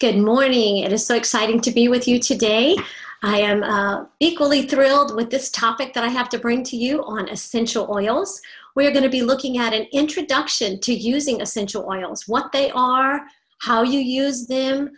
Good morning. It is so exciting to be with you today. I am equally thrilled with this topic that I have to bring to you on essential oils. We are going to be looking at an introduction to using essential oils, what they are, how you use them,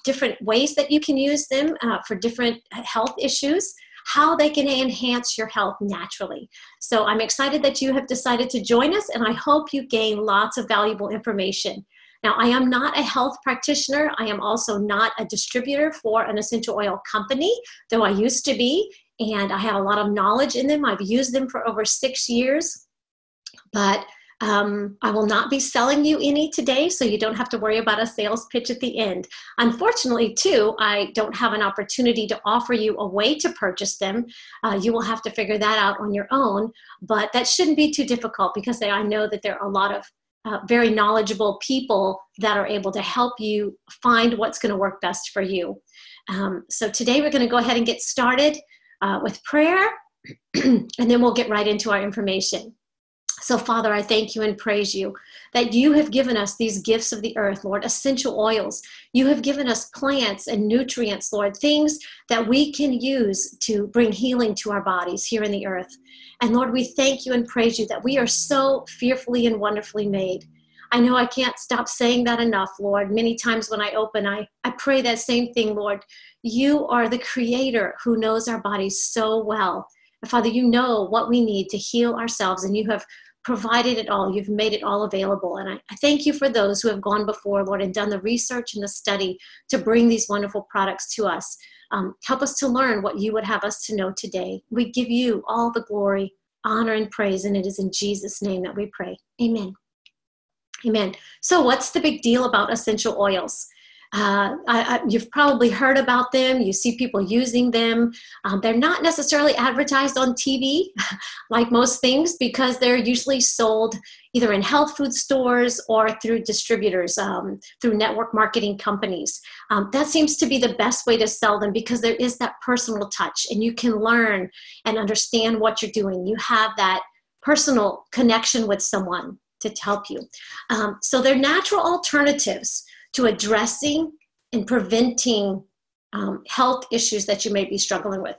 different ways that you can use them for different health issues, how they can enhance your health naturally. So I'm excited that you have decided to join us, and I hope you gain lots of valuable information. Now, I am not a health practitioner. I am also not a distributor for an essential oil company, though I used to be, and I have a lot of knowledge in them. I've used them for over 6 years, but I will not be selling you any today, so you don't have to worry about a sales pitch at the end. Unfortunately, too, I don't have an opportunity to offer you a way to purchase them. You will have to figure that out on your own, but that shouldn't be too difficult because I know that there are a lot of very knowledgeable people that are able to help you find what's going to work best for you. So today we're going to go ahead and get started with prayer, and then we'll get right into our information. So Father, I thank you and praise you that you have given us these gifts of the earth, Lord, essential oils. You have given us plants and nutrients, Lord, things that we can use to bring healing to our bodies here in the earth. And Lord, we thank you and praise you that we are so fearfully and wonderfully made. I know I can't stop saying that enough, Lord. Many times when I open, I pray that same thing, Lord. You are the creator who knows our bodies so well. And Father, you know what we need to heal ourselves, and you have provided it all. You've made it all available. And I thank you for those who have gone before, Lord, and done the research and the study to bring these wonderful products to us. Help us to learn what you would have us to know today. We give you all the glory, honor, and praise, and it is in Jesus' name that we pray. Amen. Amen. So what's the big deal about essential oils? You've probably heard about them. You see people using them. They're not necessarily advertised on TV like most things because they're usually sold either in health food stores or through distributors, through network marketing companies. That seems to be the best way to sell them because there is that personal touch and you can learn and understand what you're doing. You have that personal connection with someone to help you. So they're natural alternatives to addressing and preventing health issues that you may be struggling with.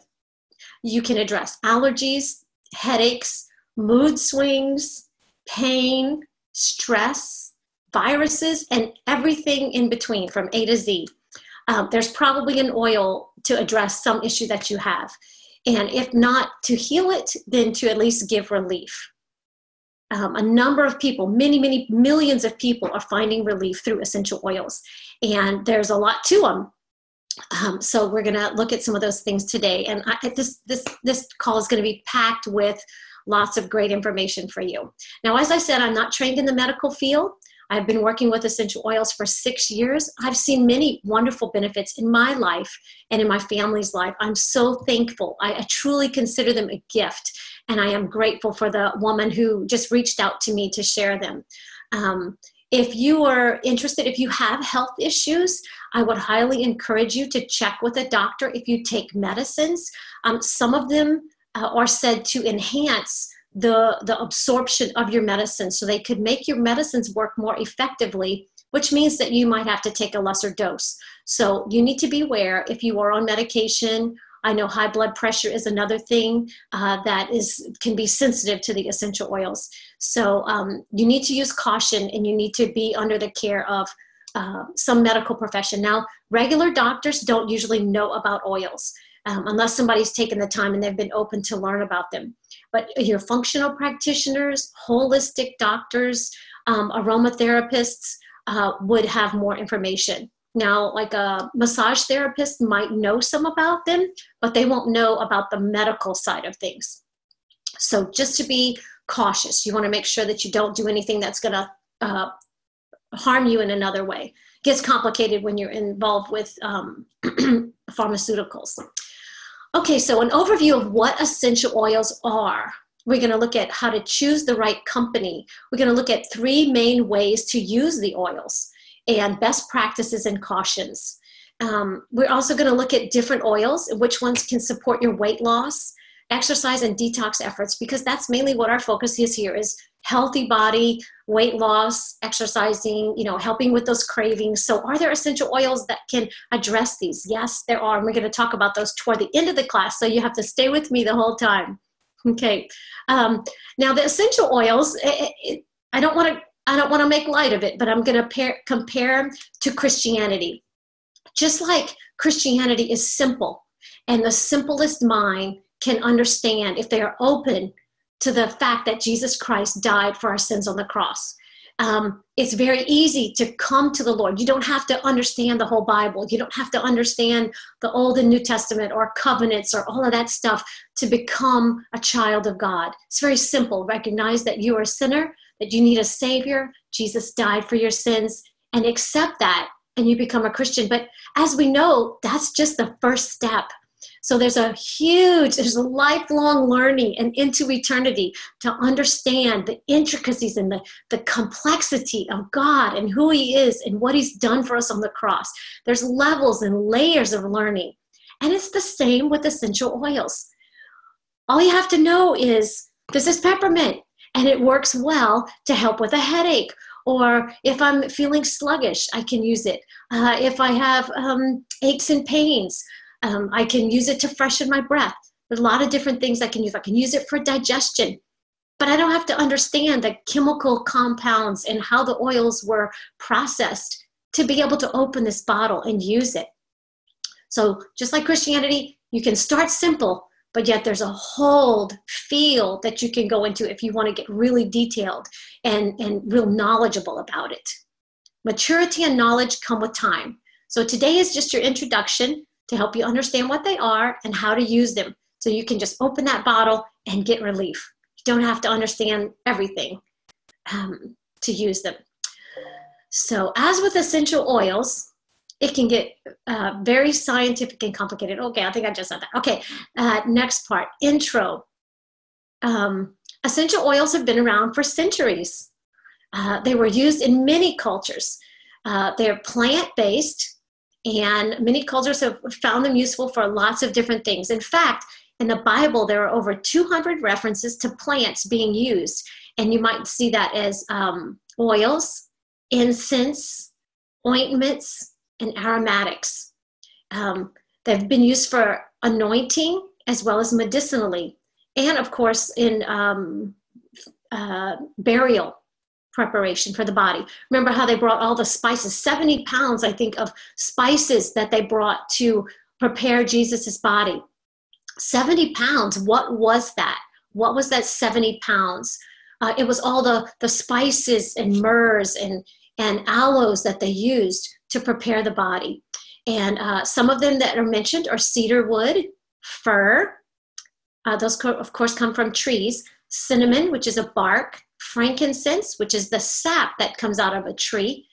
You can address allergies, headaches, mood swings, pain, stress, viruses, and everything in between from A to Z. There's probably an oil to address some issue that you have. And if not to heal it, then to at least give relief. A number of people, many millions of people are finding relief through essential oils. And there's a lot to them. So we're going to look at some of those things today. And this call is going to be packed with lots of great information for you. Now, as I said, I'm not trained in the medical field. I've been working with essential oils for 6 years. I've seen many wonderful benefits in my life and in my family's life. I'm so thankful. I truly consider them a gift. And I am grateful for the woman who just reached out to me to share them. If you are interested, if you have health issues, I would highly encourage you to check with a doctor if you take medicines. Some of them are said to enhance the absorption of your medicine, so they could make your medicines work more effectively, which means that you might have to take a lesser dose. So you need to be aware if you are on medication. I know high blood pressure is another thing that can be sensitive to the essential oils. So you need to use caution, and you need to be under the care of some medical profession. Now, regular doctors don't usually know about oils unless somebody's taken the time and they've been open to learn about them. But your functional practitioners, holistic doctors, aromatherapists would have more information. Now, like a massage therapist might know some about them, but they won't know about the medical side of things. So just to be cautious, you want to make sure that you don't do anything that's going to harm you in another way. It gets complicated when you're involved with pharmaceuticals. Okay, so an overview of what essential oils are. We're going to look at how to choose the right company. We're going to look at 3 main ways to use the oils and best practices and cautions. We're also going to look at different oils, which ones can support your weight loss, exercise, and detox efforts, because that's mainly what our focus is here, is healthy body, weight loss, exercising, helping with those cravings. So are there essential oils that can address these? Yes, there are. And we're going to talk about those toward the end of the class. So you have to stay with me the whole time. Okay. Now the essential oils, I don't want to make light of it, but I'm going to compare to Christianity. Just like Christianity is simple, and the simplest mind can understand if they are open to the fact that Jesus Christ died for our sins on the cross. It's very easy to come to the Lord. You don't have to understand the whole Bible. You don't have to understand the Old and New Testament or covenants or all of that stuff to become a child of God. It's very simple. Recognize that you are a sinner, that you need a Savior. Jesus died for your sins, and accept that, and you become a Christian. But as we know, that's just the first step. So there's a lifelong learning and into eternity to understand the intricacies and the complexity of God and who he is and what he's done for us on the cross. There's levels and layers of learning. And it's the same with essential oils. All you have to know is, this is peppermint, and it works well to help with a headache. Or if I'm feeling sluggish, I can use it. If I have aches and pains, I can use it to freshen my breath. There's a lot of different things I can use. I can use it for digestion, but I don't have to understand the chemical compounds and how the oils were processed to be able to open this bottle and use it. So just like Christianity, you can start simple, but yet there's a whole field that you can go into if you want to get really detailed and real knowledgeable about it. Maturity and knowledge come with time. So today is just your introduction to help you understand what they are and how to use them. So you can just open that bottle and get relief. You don't have to understand everything to use them. So as with essential oils, it can get very scientific and complicated. Okay, I think I just said that. Okay, next part, intro. Essential oils have been around for centuries. They were used in many cultures. They're plant-based, and many cultures have found them useful for lots of different things. In fact, in the Bible, there are over 200 references to plants being used. And you might see that as oils, incense, ointments, and aromatics. They've been used for anointing as well as medicinally. And of course, in burial preparation for the body. Remember how they brought all the spices, 70 pounds, I think, of spices that they brought to prepare Jesus's body. 70 pounds, what was that? What was that 70 pounds? It was all the spices and myrrhs and aloes that they used to prepare the body. And some of them that are mentioned are cedar wood, fir, those of course come from trees, cinnamon, which is a bark, frankincense, which is the sap that comes out of a tree,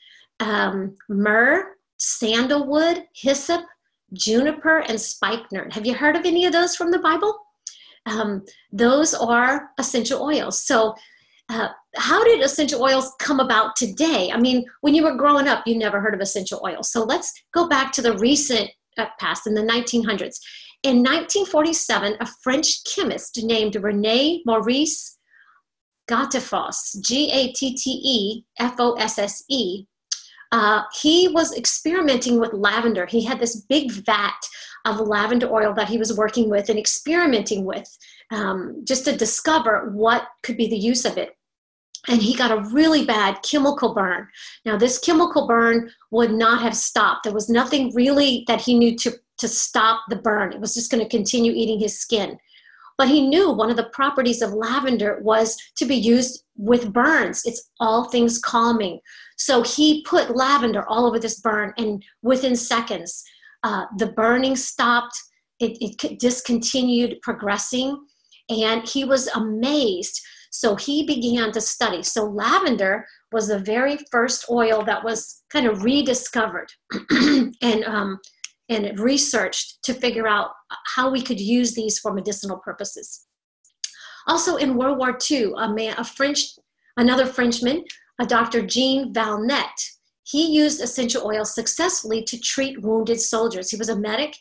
myrrh, sandalwood, hyssop, juniper, and spikenard. Have you heard of any of those from the Bible? Those are essential oils. So how did essential oils come about today? I mean, when you were growing up, you never heard of essential oils. So let's go back to the recent past, in the 1900s. In 1947, a French chemist named René Maurice Gattefosse, Gattefosse, he was experimenting with lavender. He had this big vat of lavender oil that he was working with and experimenting with just to discover what could be the use of it. And he got a really bad chemical burn. Now, this chemical burn would not have stopped. There was nothing really that he knew to stop the burn. It was just going to continue eating his skin. But he knew one of the properties of lavender was to be used with burns. It's all things calming. So he put lavender all over this burn, and within seconds, the burning stopped. It discontinued progressing, and he was amazed. So he began to study. So lavender was the very first oil that was kind of rediscovered and researched to figure out how we could use these for medicinal purposes. Also in World War II, another Frenchman, Dr. Jean Valnet, he used essential oils successfully to treat wounded soldiers. He was a medic.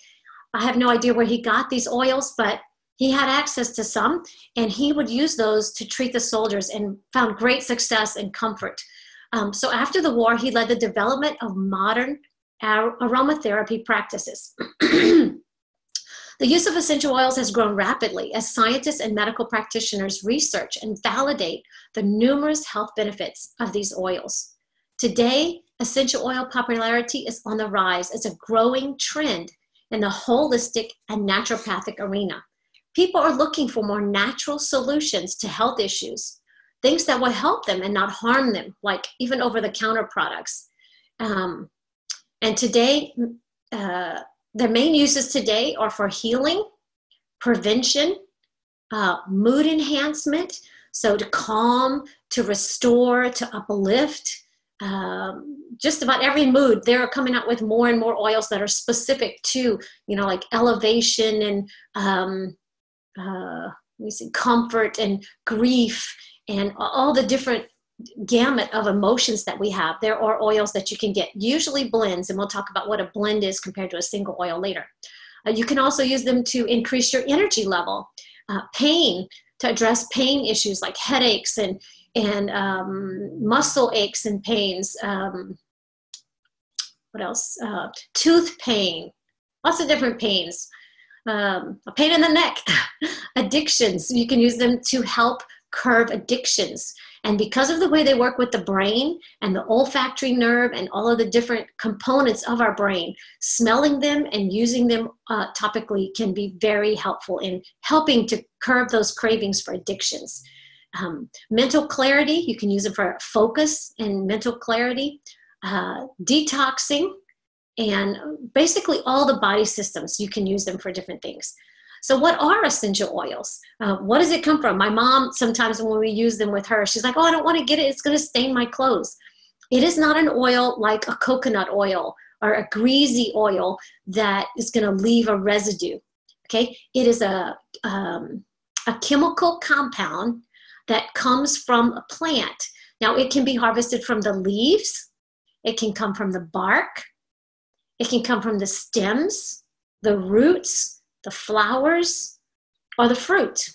I have no idea where he got these oils, but He had access to some, and he would use those to treat the soldiers and found great success and comfort. So after the war, he led the development of modern aromatherapy practices. The use of essential oils has grown rapidly as scientists and medical practitioners research and validate the numerous health benefits of these oils. Today, essential oil popularity is on the rise as a growing trend in the holistic and naturopathic arena. People are looking for more natural solutions to health issues, things that will help them and not harm them, like even over-the-counter products. And today, the main uses today are for healing, prevention, mood enhancement, so to calm, to restore, to uplift, just about every mood. They're coming out with more and more oils that are specific to, like elevation and comfort and grief and all the different gamut of emotions that we have. There are oils that you can get, usually blends, and we'll talk about what a blend is compared to a single oil later. You can also use them to increase your energy level, pain, to address pain issues like headaches and muscle aches and pains. What else? Tooth pain, lots of different pains. A pain in the neck, addictions. You can use them to help curb addictions. And because of the way they work with the brain and the olfactory nerve and all of the different components of our brain, smelling them and using them topically can be very helpful in helping to curb those cravings for addictions. Mental clarity, you can use them for focus and mental clarity, detoxing, and basically all the body systems, you can use them for different things. So what are essential oils? What does it come from? My mom, sometimes when we use them with her, she's like, oh, I don't want to get it. It's going to stain my clothes. It is not an oil like a coconut oil or a greasy oil that is going to leave a residue. Okay. It is a chemical compound that comes from a plant. Now it can be harvested from the leaves. It can come from the bark. It can come from the stems, the roots, the flowers, or the fruit.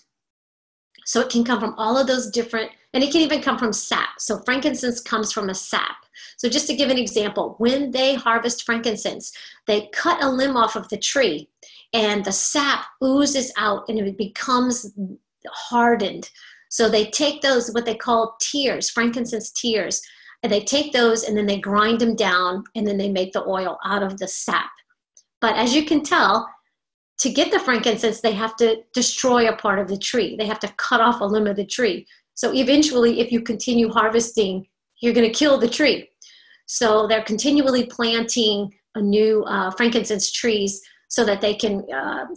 So it can come from all of those different, and it can even come from sap. So frankincense comes from a sap. So just to give an example, when they harvest frankincense, they cut a limb off of the tree and the sap oozes out and it becomes hardened. So they take those, what they call tears, frankincense tears, and they take those and then they grind them down and then they make the oil out of the sap. But as you can tell, to get the frankincense, they have to destroy a part of the tree. They have to cut off a limb of the tree. So eventually, if you continue harvesting, you're going to kill the tree. So they're continually planting a new frankincense trees so that they can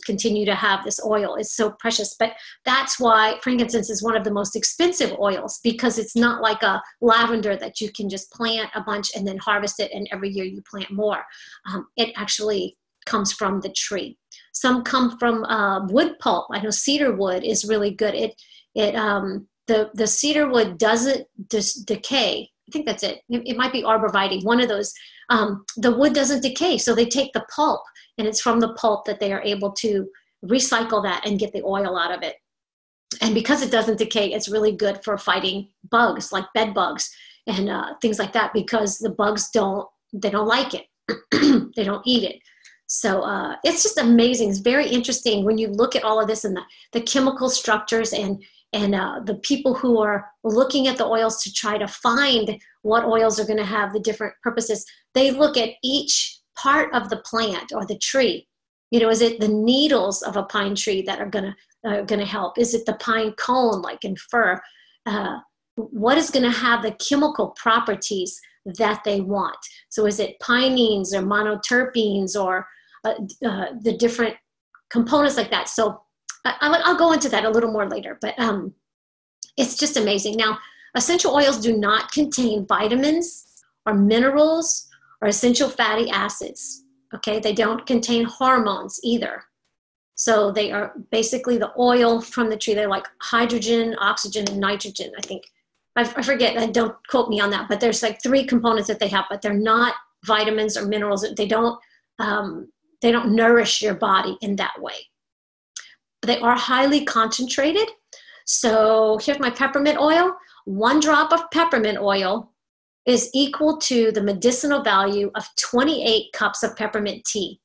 continue to have this oil. It's so precious. But that's why frankincense is one of the most expensive oils, because it's not like a lavender that you can just plant a bunch and then harvest it, and every year you plant more. It actually comes from the tree. Some come from wood pulp. I know cedar wood is really good. The cedar wood doesn't decay. I think that's it. It might be arborvitae, one of those. The wood doesn't decay, so they take the pulp, and it's from the pulp that they are able to recycle that and get the oil out of it. And because it doesn't decay, it's really good for fighting bugs like bed bugs and things like that, because the bugs don't like it. They don't eat it. So it's just amazing. It's very interesting when you look at all of this and the chemical structures and the people who are looking at the oils to try to find what oils are going to have the different purposes. They look at each part of the plant or the tree. Is it the needles of a pine tree that are going to help? Is it the pine cone, like in fir? What is going to have the chemical properties that they want? So is it pinene or monoterpenes or the different components like that? So I'll go into that a little more later, but it's just amazing. Now, essential oils do not contain vitamins or minerals or essential fatty acids, okay? They don't contain hormones either. So they are basically the oil from the tree. They're like hydrogen, oxygen, and nitrogen, I think. I forget, don't quote me on that, but there's like 3 components that they have, but they're not vitamins or minerals. They don't nourish your body in that way. they are highly concentrated. So here's my peppermint oil. 1 drop of peppermint oil is equal to the medicinal value of 28 cups of peppermint tea.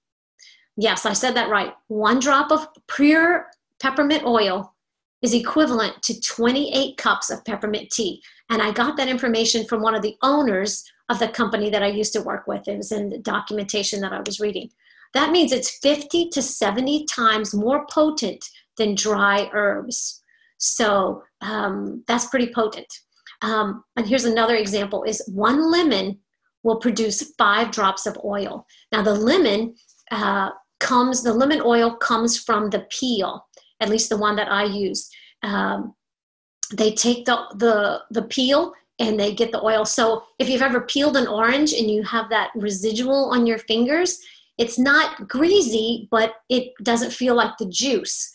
Yes, I said that right. 1 drop of pure peppermint oil is equivalent to 28 cups of peppermint tea. And I got that information from one of the owners of the company that I used to work with. It was in the documentation that I was reading. That means it's 50 to 70 times more potent than dry herbs. So that's pretty potent. And here's another example is 1 lemon will produce 5 drops of oil. Now the lemon oil comes from the peel, at least the one that I use. They take the peel and they get the oil. So if you've ever peeled an orange and you have that residual on your fingers, it's not greasy, but it doesn't feel like the juice.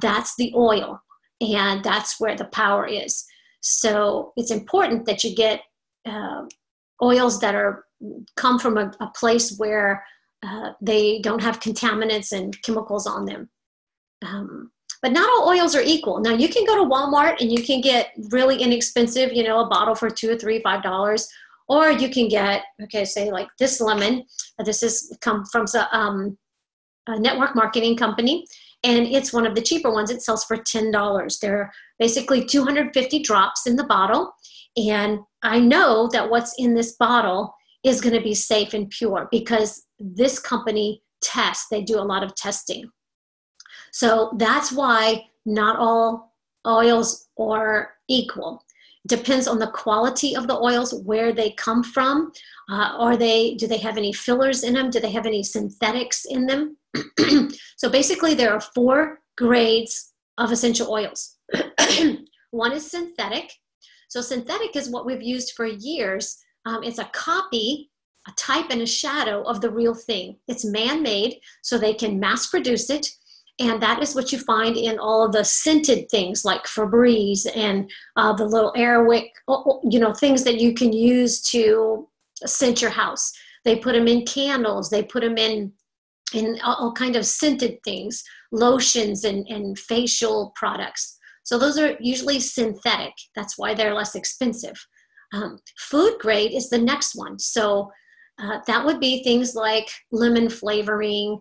That's the oil, and that's where the power is. So it's important that you get oils that come from a place where they don't have contaminants and chemicals on them. But not all oils are equal. Now you can go to Walmart and you can get really inexpensive, a bottle for $2 or $3, $5, or you can get, say like this lemon. This is come from a network marketing company, and it's one of the cheaper ones. It sells for $10. There are basically 250 drops in the bottle, and I know that what's in this bottle is going to be safe and pure because this company tests. They do a lot of testing. So that's why not all oils are equal. Depends on the quality of the oils, where they come from. Do they have any fillers in them? Do they have any synthetics in them? So basically there are 4 grades of essential oils. One is synthetic. So synthetic is what we've used for years. It's a copy, a type and a shadow of the real thing. It's man-made, so they can mass produce it. And that is what you find in all of the scented things like Febreze and the little Airwick, things that you can use to scent your house. They put them in candles. They put them in all kind of scented things, lotions and facial products. So those are usually synthetic. That's why they're less expensive. Food grade is the next one. So that would be things like lemon flavoring,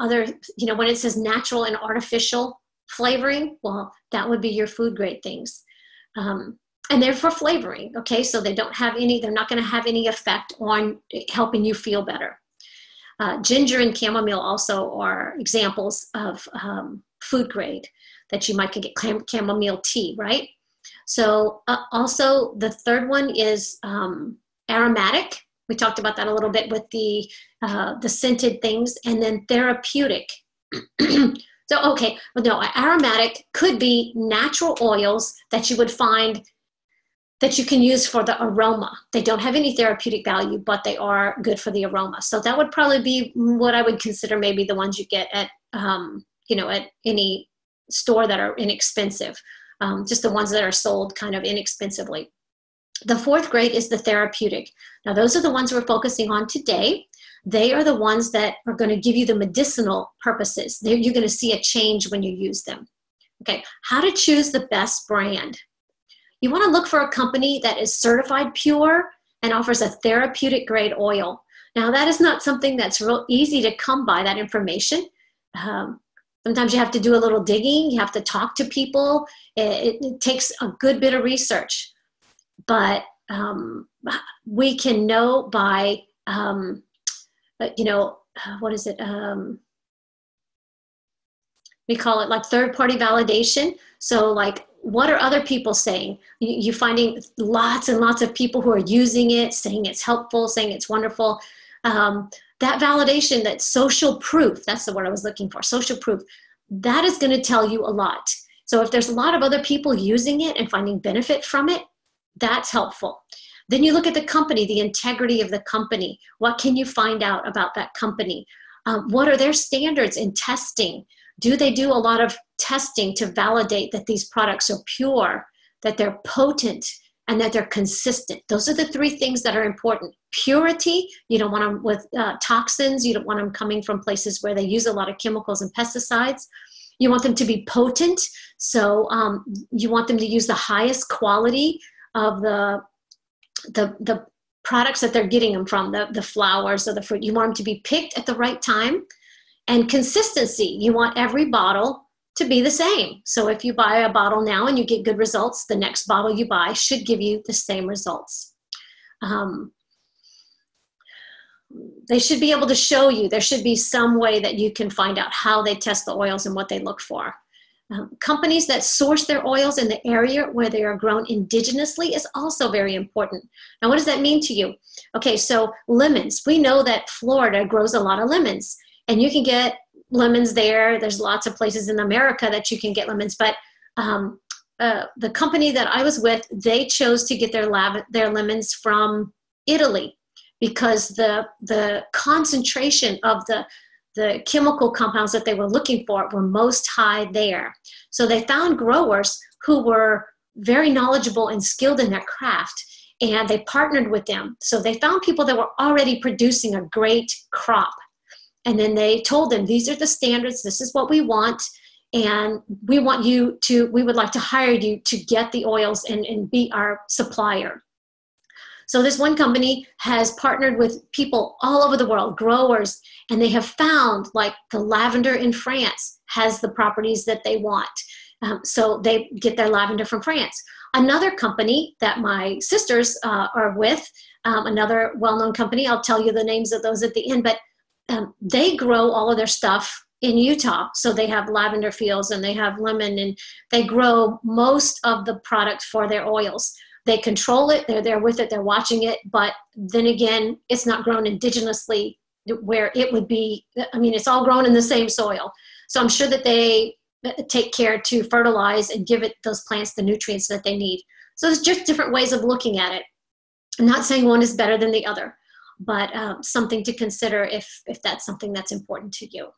other, when it says natural and artificial flavoring, well, that would be your food grade things. And they're for flavoring, okay? So they're not going to have any effect on helping you feel better. Ginger and chamomile also are examples of food grade that you might get chamomile tea, right? So also the third one is aromatic. We talked about that a little bit with the scented things, and then therapeutic. Aromatic could be natural oils that you would find that you can use for the aroma. They don't have any therapeutic value, but they are good for the aroma. So that would probably be what I would consider maybe the ones you get at, at any store that are inexpensive, just the ones that are sold kind of inexpensively. The 4th grade is the therapeutic. Now, those are the ones we're focusing on today. They are the ones that are going to give you the medicinal purposes. You're going to see a change when you use them. Okay, how to choose the best brand. You want to look for a company that is certified pure and offers a therapeutic grade oil. Now, that is not something that's real easy to come by, that information. Sometimes you have to do a little digging. You have to talk to people. It takes a good bit of research. But we can know by, what is it? We call it like third-party validation. So like, what are other people saying? You're finding lots and lots of people who are using it, saying it's helpful, saying it's wonderful. That validation, that social proof, that's the word I was looking for, social proof, that is going to tell you a lot. So if there's a lot of other people using it and finding benefit from it, that's helpful. Then you look at the company, the integrity of the company. What can you find out about that company? What are their standards in testing? Do they do a lot of testing to validate that these products are pure, that they're potent, and that they're consistent? Those are the 3 things that are important. Purity, you don't want them with toxins. You don't want them coming from places where they use a lot of chemicals and pesticides. You want them to be potent. So you want them to use the highest quality of the products that they're getting them from, the flowers or the fruit. You want them to be picked at the right time. And consistency, you want every bottle to be the same. So if you buy a bottle now and you get good results, the next bottle you buy should give you the same results. They should be able to show you. There should be some way that you can find out how they test the oils and what they look for. Companies that source their oils in the area where they are grown indigenously is also very important. Now, what does that mean to you? Okay, so lemons. We know that Florida grows a lot of lemons, and you can get lemons there. There's lots of places in America that you can get lemons, but the company that I was with, they chose to get their lemons from Italy because the concentration of the chemical compounds that they were looking for were most high there. So they found growers who were very knowledgeable and skilled in their craft, and they partnered with them. So they found people that were already producing a great crop. And then they told them, these are the standards, this is what we want, and we would like to hire you to get the oils and be our supplier. So this one company has partnered with people all over the world, growers, and they have found like the lavender in France has the properties that they want. So they get their lavender from France. Another company that my sisters are with, another well-known company, I'll tell you the names of those at the end, but they grow all of their stuff in Utah. So they have lavender fields and they have lemon, and they grow most of the product for their oils. They control it, they're there with it, they're watching it, but then again, it's not grown indigenously where it would be. I mean, it's all grown in the same soil. So I'm sure that they take care to fertilize and give those plants the nutrients that they need. So there's just different ways of looking at it. I'm not saying one is better than the other, but something to consider if that's something that's important to you.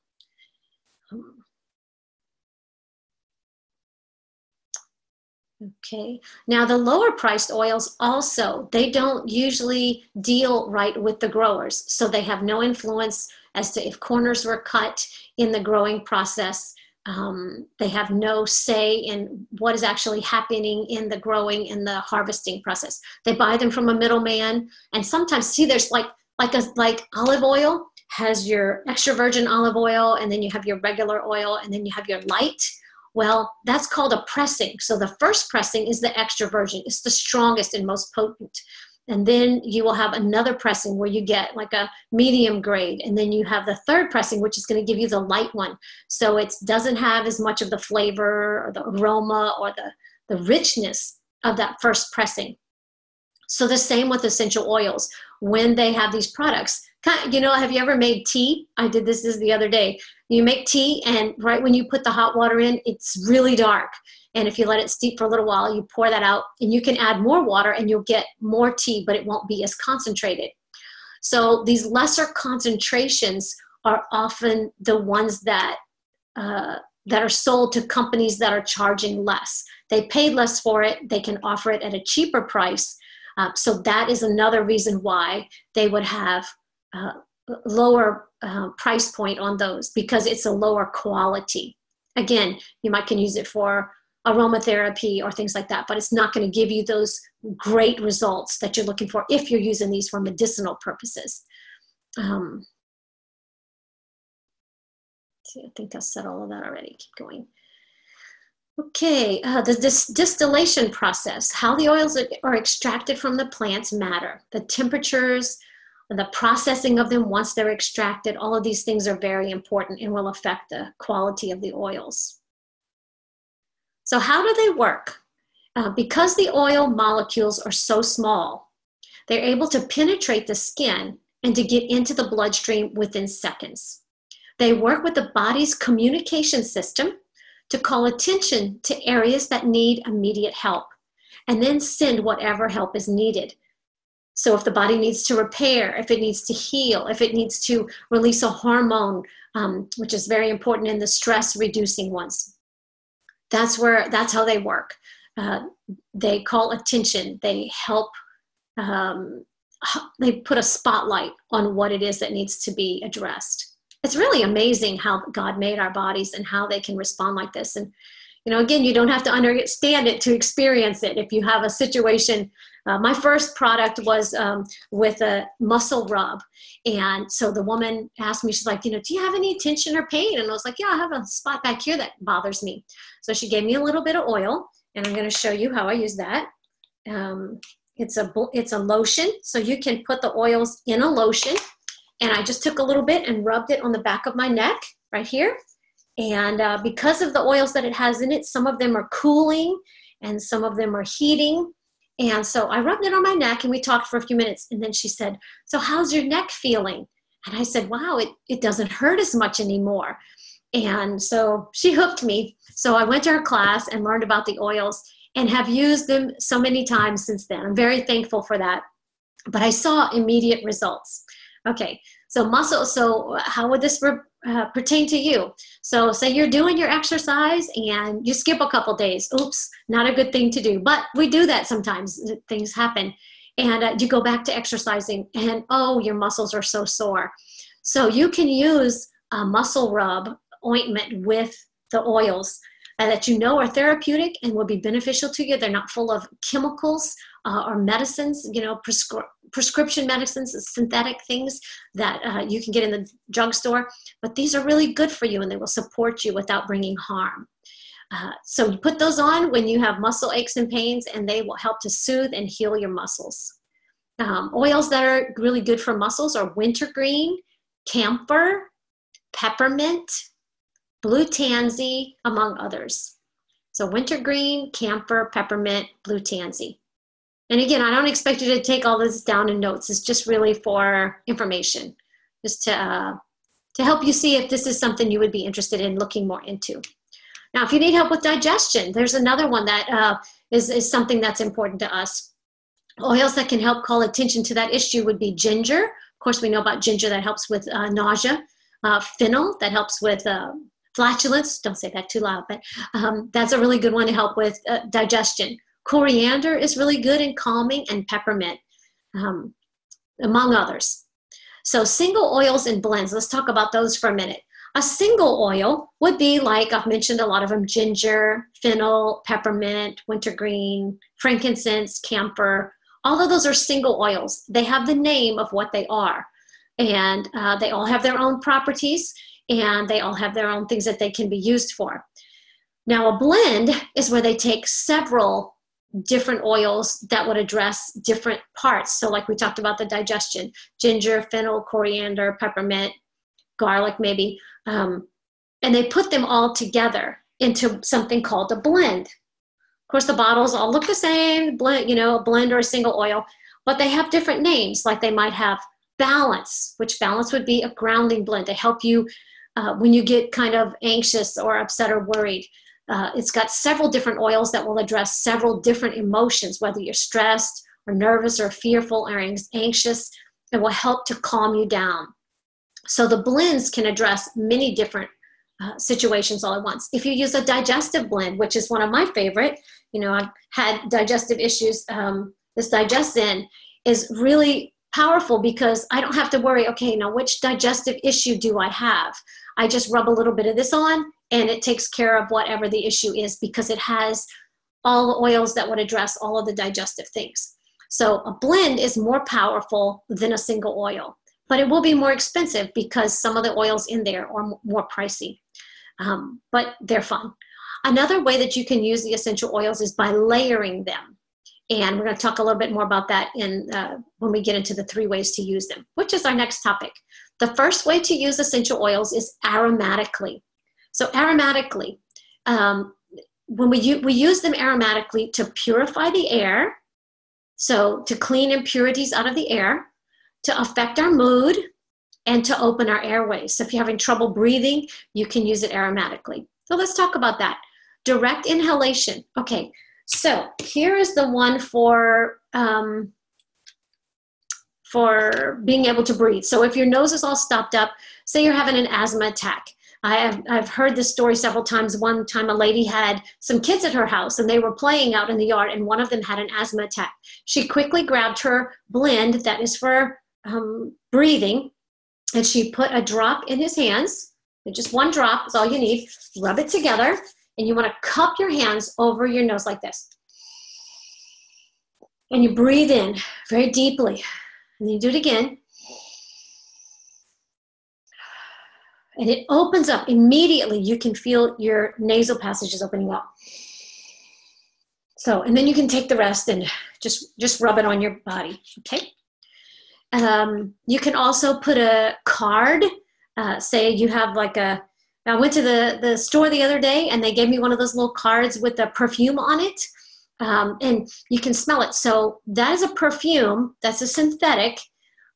Okay, now the lower priced oils also, they don't usually deal right with the growers. So they have no influence as to if corners were cut in the growing process. They have no say in what is actually happening in the growing and the harvesting process. They buy them from a middleman, and sometimes, see, there's like olive oil has your extra virgin olive oil, and then you have your regular oil, and then you have your light. Well, that's called a pressing. So the first pressing is the extra virgin. It's the strongest and most potent. And then you will have another pressing where you get like a medium grade. And then you have the third pressing, which is going to give you the light one. So it doesn't have as much of the flavor or the aroma or the richness of that first pressing. So the same with essential oils. When they have these products, you know, have you ever made tea? I did this the other day. You make tea, and right when you put the hot water in, it's really dark. And if you let it steep for a little while, you pour that out, and you can add more water and you'll get more tea, but it won't be as concentrated. So these lesser concentrations are often the ones that are sold to companies that are charging less. They paid less for it. They can offer it at a cheaper price. So that is another reason why they would have lower price point on those, because it's a lower quality. Again, you can use it for aromatherapy or things like that, but it's not going to give you those great results that you're looking for if you're using these for medicinal purposes. I think I said all of that already. Keep going. Okay, the distillation process, how the oils are extracted from the plants matter. The temperatures, the processing of them once they're extracted, all of these things are very important and will affect the quality of the oils. So how do they work? Because the oil molecules are so small, they're able to penetrate the skin and to get into the bloodstream within seconds. They work with the body's communication system to call attention to areas that need immediate help, and then send whatever help is needed. So if the body needs to repair, if it needs to heal, if it needs to release a hormone, which is very important in the stress-reducing ones, that's how they work. They call attention. They help. They put a spotlight on what it is that needs to be addressed. it's really amazing how God made our bodies and how they can respond like this. And, again, you don't have to understand it to experience it. If you have a situation, my first product was with a muscle rub. And so the woman asked me, she's like, do you have any tension or pain? And I was like, yeah, I have a spot back here that bothers me. So she gave me a little bit of oil, and I'm going to show you how I use that. It's a lotion, so you can put the oils in a lotion. And I just took a little bit and rubbed it on the back of my neck right here. And because of the oils that it has in it, some of them are cooling and some of them are heating. And so I rubbed it on my neck, and we talked for a few minutes. And then she said, so how's your neck feeling? And I said, wow, it doesn't hurt as much anymore. And so she hooked me. So I went to her class and learned about the oils and have used them so many times since then. I'm very thankful for that. But I saw immediate results. Okay, so how would this pertain to you? So say you're doing your exercise and you skip a couple days. Oops, not a good thing to do. But we do that sometimes. Things happen. And you go back to exercising and, your muscles are so sore. So you can use a muscle rub ointment with the oils that are therapeutic and will be beneficial to you. They're not full of chemicals or medicines, prescription medicines, synthetic things that you can get in the drugstore. But these are really good for you, and they will support you without bringing harm. So you put those on when you have muscle aches and pains, and they will help to soothe and heal your muscles. Oils that are really good for muscles are wintergreen, camphor, peppermint, blue tansy, among others. So wintergreen, camphor, peppermint, blue tansy. And again, I don't expect you to take all this down in notes. It's just really for information, just to help you see if this is something you would be interested in looking more into. Now, if you need help with digestion, there's another one that is something that's important to us. Oils that can help call attention to that issue would be ginger. Of course, we know about ginger that helps with nausea. Fennel, that helps with flatulence. Don't say that too loud, but that's a really good one to help with digestion. Coriander is really good in calming, and peppermint, among others. So single oils and blends, let's talk about those for a minute. A single oil would be like, I've mentioned a lot of them, ginger, fennel, peppermint, wintergreen, frankincense, camphor. All of those are single oils. They have the name of what they are. And they all have their own properties, and they all have their own things that they can be used for. Now, a blend is where they take several different oils that would address different parts. So like we talked about the digestion, ginger, fennel, coriander, peppermint, garlic maybe, and they put them all together into something called a blend. Of course, the bottles all look the same, blend, a blend or a single oil, but they have different names. Like they might have balance, which balance would be a grounding blend to help you when you get kind of anxious or upset or worried. It's got several different oils that will address several different emotions, whether you're stressed or nervous or fearful or anxious. It will help to calm you down. So the blends can address many different situations all at once. If you use a digestive blend, which is one of my favorite, I've had digestive issues. This DigestZen is really powerful because I don't have to worry, okay, now which digestive issue do I have? I just rub a little bit of this on, and it takes care of whatever the issue is because it has all the oils that would address all of the digestive things. So a blend is more powerful than a single oil, but it will be more expensive because some of the oils in there are more pricey, but they're fun. Another way that you can use the essential oils is by layering them. And we're going to talk a little bit more about that when we get into the 3 ways to use them, which is our next topic. The first way to use essential oils is aromatically. So aromatically, when we use them aromatically to purify the air, so to clean impurities out of the air, to affect our mood, and to open our airways. So if you're having trouble breathing, you can use it aromatically. So let's talk about that. Direct inhalation. Okay, so here is the one for being able to breathe. So if your nose is all stopped up, say you're having an asthma attack. I've heard this story several times. One time a lady had some kids at her house and they were playing out in the yard and one of them had an asthma attack. She quickly grabbed her blend that is for breathing And she put a drop in his hands. Just one drop is all you need. Rub it together. And you want to cup your hands over your nose like this. And you breathe in very deeply. And then you do it again. And it opens up immediately. You can feel your nasal passages opening up. So, and then you can take the rest and just rub it on your body, okay? You can also put a card, say you have like I went to the store the other day and they gave me one of those little cards with a perfume on it, and you can smell it. So that is a perfume, that's a synthetic,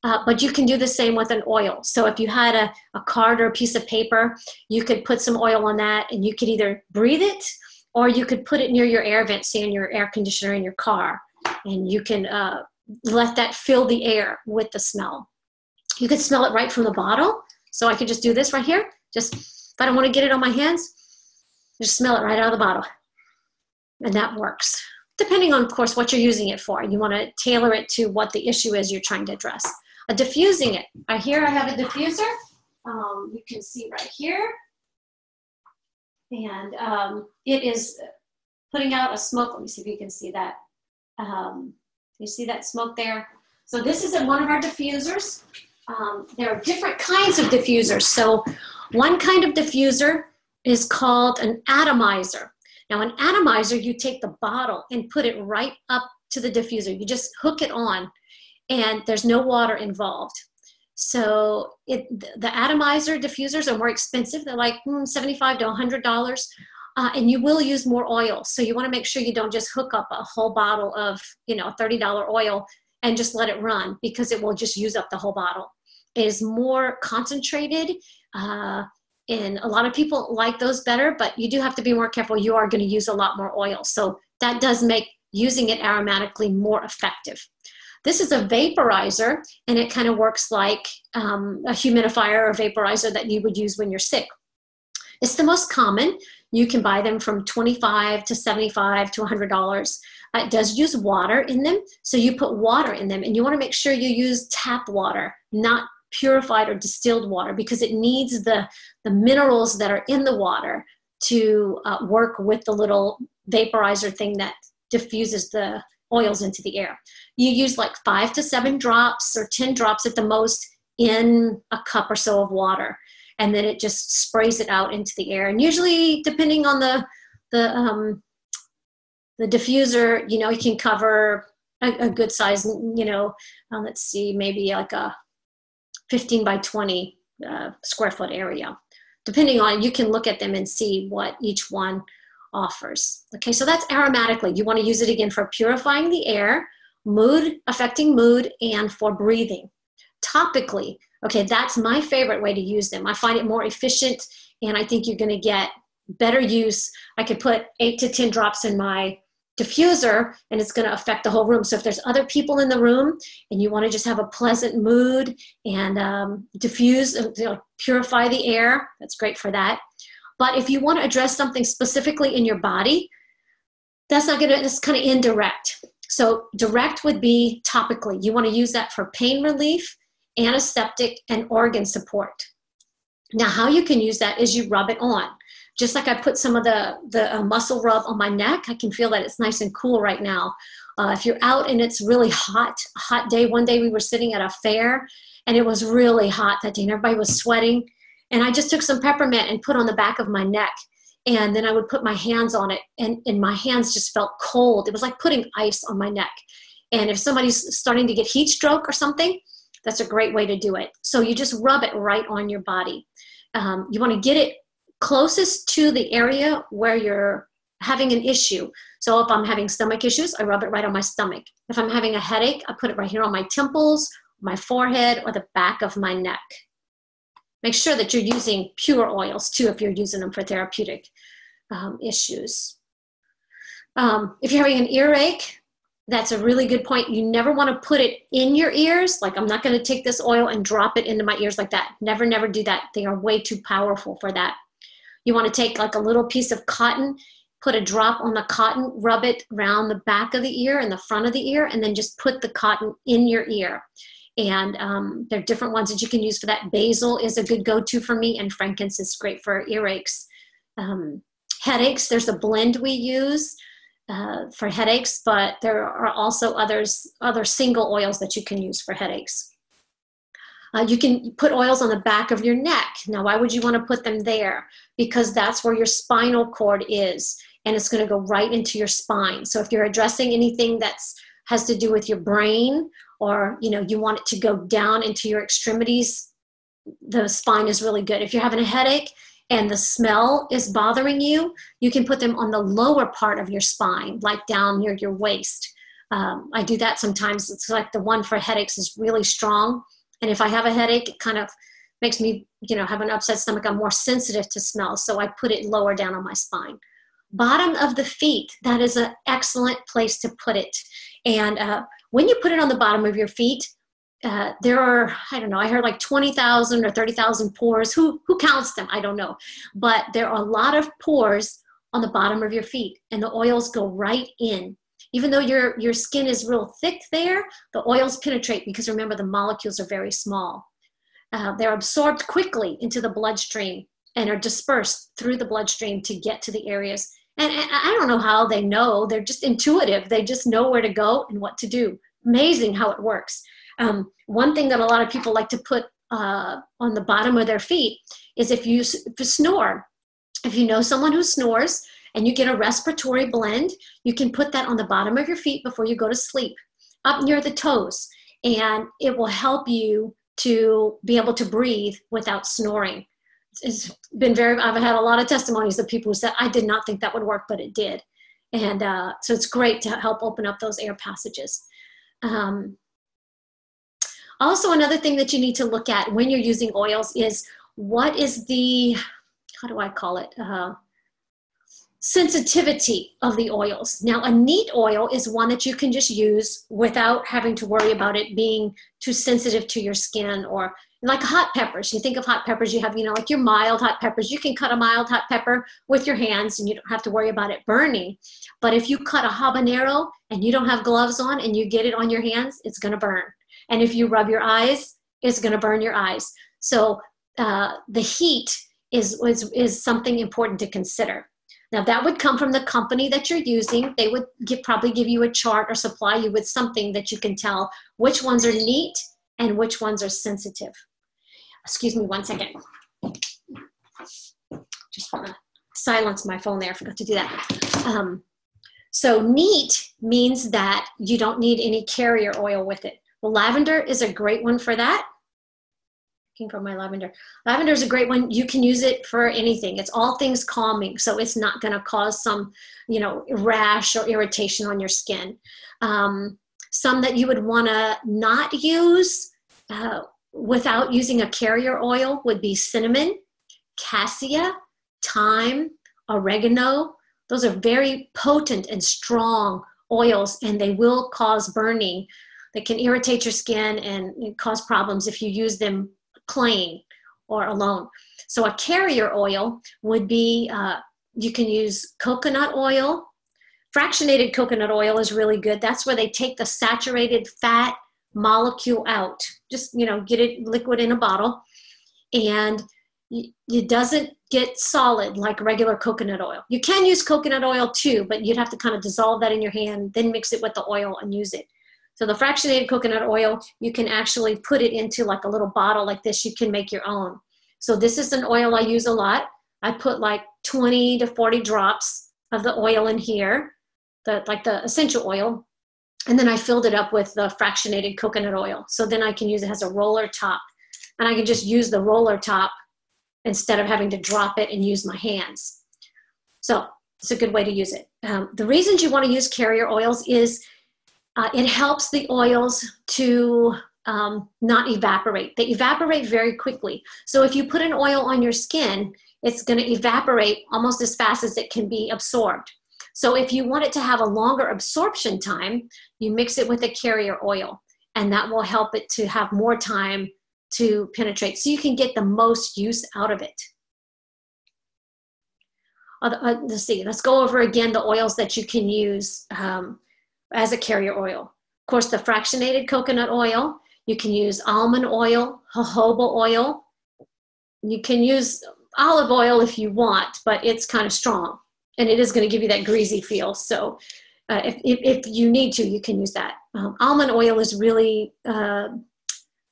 but you can do the same with an oil. So if you had a card or a piece of paper, you could put some oil on that and you could either breathe it or you could put it near your air vent, say in your air conditioner in your car, and you can let that fill the air with the smell. You could smell it right from the bottle. So I could just do this right here. Just, if I don't want to get it on my hands, just smell it right out of the bottle. And that works. Depending on, of course, what you're using it for. You want to tailor it to what the issue is you're trying to address. Diffusing it. Here I have a diffuser. You can see right here. And it is putting out a smoke. Let me see if you can see that. You see that smoke there? So this is one of our diffusers. There are different kinds of diffusers. So one kind of diffuser is called an atomizer. Now an atomizer, you take the bottle and put it right up to the diffuser. You just hook it on and there's no water involved. So the atomizer diffusers are more expensive. They're like $75 to $100. And you will use more oil. So you want to make sure you don't just hook up a whole bottle of, $30 oil and just let it run, because it will just use up the whole bottle. It is more concentrated, and a lot of people like those better, but you do have to be more careful. You are going to use a lot more oil. So that does make using it aromatically more effective. This is a vaporizer, and it kind of works like a humidifier or vaporizer that you would use when you're sick. It's the most common. You can buy them from $25 to $75 to $100. It does use water in them, so you put water in them, and you want to make sure you use tap water, not purified or distilled water, because it needs the minerals that are in the water to work with the little vaporizer thing that diffuses the oils into the air. You use like 5 to 7 drops or 10 drops at the most in a cup or so of water. And then it just sprays it out into the air. And usually, depending on the diffuser, it can cover a good size, let's see, maybe like a 15 by 20 square foot area. Depending on, you can look at them and see what each one offers. Okay, so that's aromatically. You want to use it again for purifying the air, affecting mood, and for breathing. Topically, okay, that's my favorite way to use them. I find it more efficient, and I think you're going to get better use. I could put 8 to 10 drops in my diffuser, and it's going to affect the whole room. So if there's other people in the room and you want to just have a pleasant mood and diffuse, purify the air, that's great for that. But if you want to address something specifically in your body, that's kind of indirect. So direct would be topically. You want to use that for pain relief, antiseptic, and organ support. Now, how you can use that is you rub it on. Just like I put some of the muscle rub on my neck, I can feel that it's nice and cool right now. If you're out and it's really hot day, one day we were sitting at a fair and it was really hot that day and everybody was sweating. And I just took some peppermint and put on the back of my neck. And then I would put my hands on it, and my hands just felt cold. It was like putting ice on my neck. And if somebody's starting to get heat stroke or something, that's a great way to do it. So you just rub it right on your body. You want to get it closest to the area where you're having an issue. So if I'm having stomach issues, I rub it right on my stomach. If I'm having a headache, I put it right here on my temples, my forehead, or the back of my neck. Make sure that you're using pure oils too if you're using them for therapeutic issues. If you're having an earache, that's a really good point. You never want to put it in your ears. Like, I'm not going to take this oil and drop it into my ears like that. Never, never do that. They are way too powerful for that. You want to take like a little piece of cotton, put a drop on the cotton, rub it around the back of the ear and the front of the ear, and then just put the cotton in your ear. And there are different ones that you can use for that. Basil is a good go-to for me, and frankincense is great for earaches. Headaches, there's a blend we use for headaches, but there are also other single oils that you can use for headaches. You can put oils on the back of your neck. Now, why would you want to put them there? Because that's where your spinal cord is, and it's going to go right into your spine. So if you're addressing anything that's has to do with your brain, or you want it to go down into your extremities, the spine is really good. If you're having a headache and the smell is bothering you, you can put them on the lower part of your spine, like down near your waist. I do that sometimes. It's like the one for headaches is really strong. And if I have a headache, it kind of makes me, have an upset stomach. I'm more sensitive to smell. So I put it lower down on my spine. Bottom of the feet, that is an excellent place to put it. And when you put it on the bottom of your feet, there are, I don't know, I heard like 20,000 or 30,000 pores. Who counts them? I don't know. But there are a lot of pores on the bottom of your feet, and the oils go right in. Even though your skin is real thick there, the oils penetrate because remember, the molecules are very small. They're absorbed quickly into the bloodstream and are dispersed through the bloodstream to get to the areas. And I don't know how they know. They're just intuitive. They just know where to go and what to do. Amazing how it works. One thing that a lot of people like to put on the bottom of their feet is if you snore. If you know someone who snores, and you get a respiratory blend, you can put that on the bottom of your feet before you go to sleep, up near the toes, and it will help you to be able to breathe without snoring. It's been I've had a lot of testimonies of people who said, I did not think that would work, but it did. And so it's great to help open up those air passages. Also, another thing that you need to look at when you're using oils is what is the, how do I call it? Sensitivity of the oils. Now, a neat oil is one that you can just use without having to worry about it being too sensitive to your skin, or like hot peppers. You think of hot peppers, you have, like your mild hot peppers. You can cut a mild hot pepper with your hands and you don't have to worry about it burning. But if you cut a habanero and you don't have gloves on and you get it on your hands, it's going to burn. And if you rub your eyes, it's going to burn your eyes. So the heat is something important to consider. Now, that would come from the company that you're using. They would probably give you a chart or supply you with something that you can tell which ones are neat and which ones are sensitive. Excuse me 1 second. Just want to silence my phone there. I forgot to do that. So neat means that you don't need any carrier oil with it. Well, lavender is a great one for that. Looking for my lavender. Lavender is a great one. You can use it for anything. It's all things calming, so it's not going to cause some, rash or irritation on your skin. Some that you would want to not use without using a carrier oil would be cinnamon, cassia, thyme, oregano. Those are very potent and strong oils, and they will cause burning. They can irritate your skin and cause problems if you use them plain or alone. So a carrier oil would be, you can use coconut oil. Fractionated coconut oil is really good. That's where they take the saturated fat molecule out. Just, get it liquid in a bottle. And it doesn't get solid like regular coconut oil. You can use coconut oil too, but you'd have to kind of dissolve that in your hand, then mix it with the oil and use it. So the fractionated coconut oil, you can actually put it into like a little bottle like this. You can make your own. So this is an oil I use a lot. I put like 20 to 40 drops of the oil in here, like the essential oil. And then I filled it up with the fractionated coconut oil. So then I can use it as a roller top. And I can just use the roller top instead of having to drop it and use my hands. So it's a good way to use it. The reasons you want to use carrier oils is it helps the oils to not evaporate. They evaporate very quickly. So if you put an oil on your skin, it's going to evaporate almost as fast as it can be absorbed. So if you want it to have a longer absorption time, you mix it with a carrier oil, and that will help it to have more time to penetrate so you can get the most use out of it. Let's see, let's go over again the oils that you can use as a carrier oil. Of course, the fractionated coconut oil, You can use almond oil, jojoba oil. You can use olive oil if you want, but it's kind of strong and it is going to give you that greasy feel. So if you need to, you can use that. Almond oil is really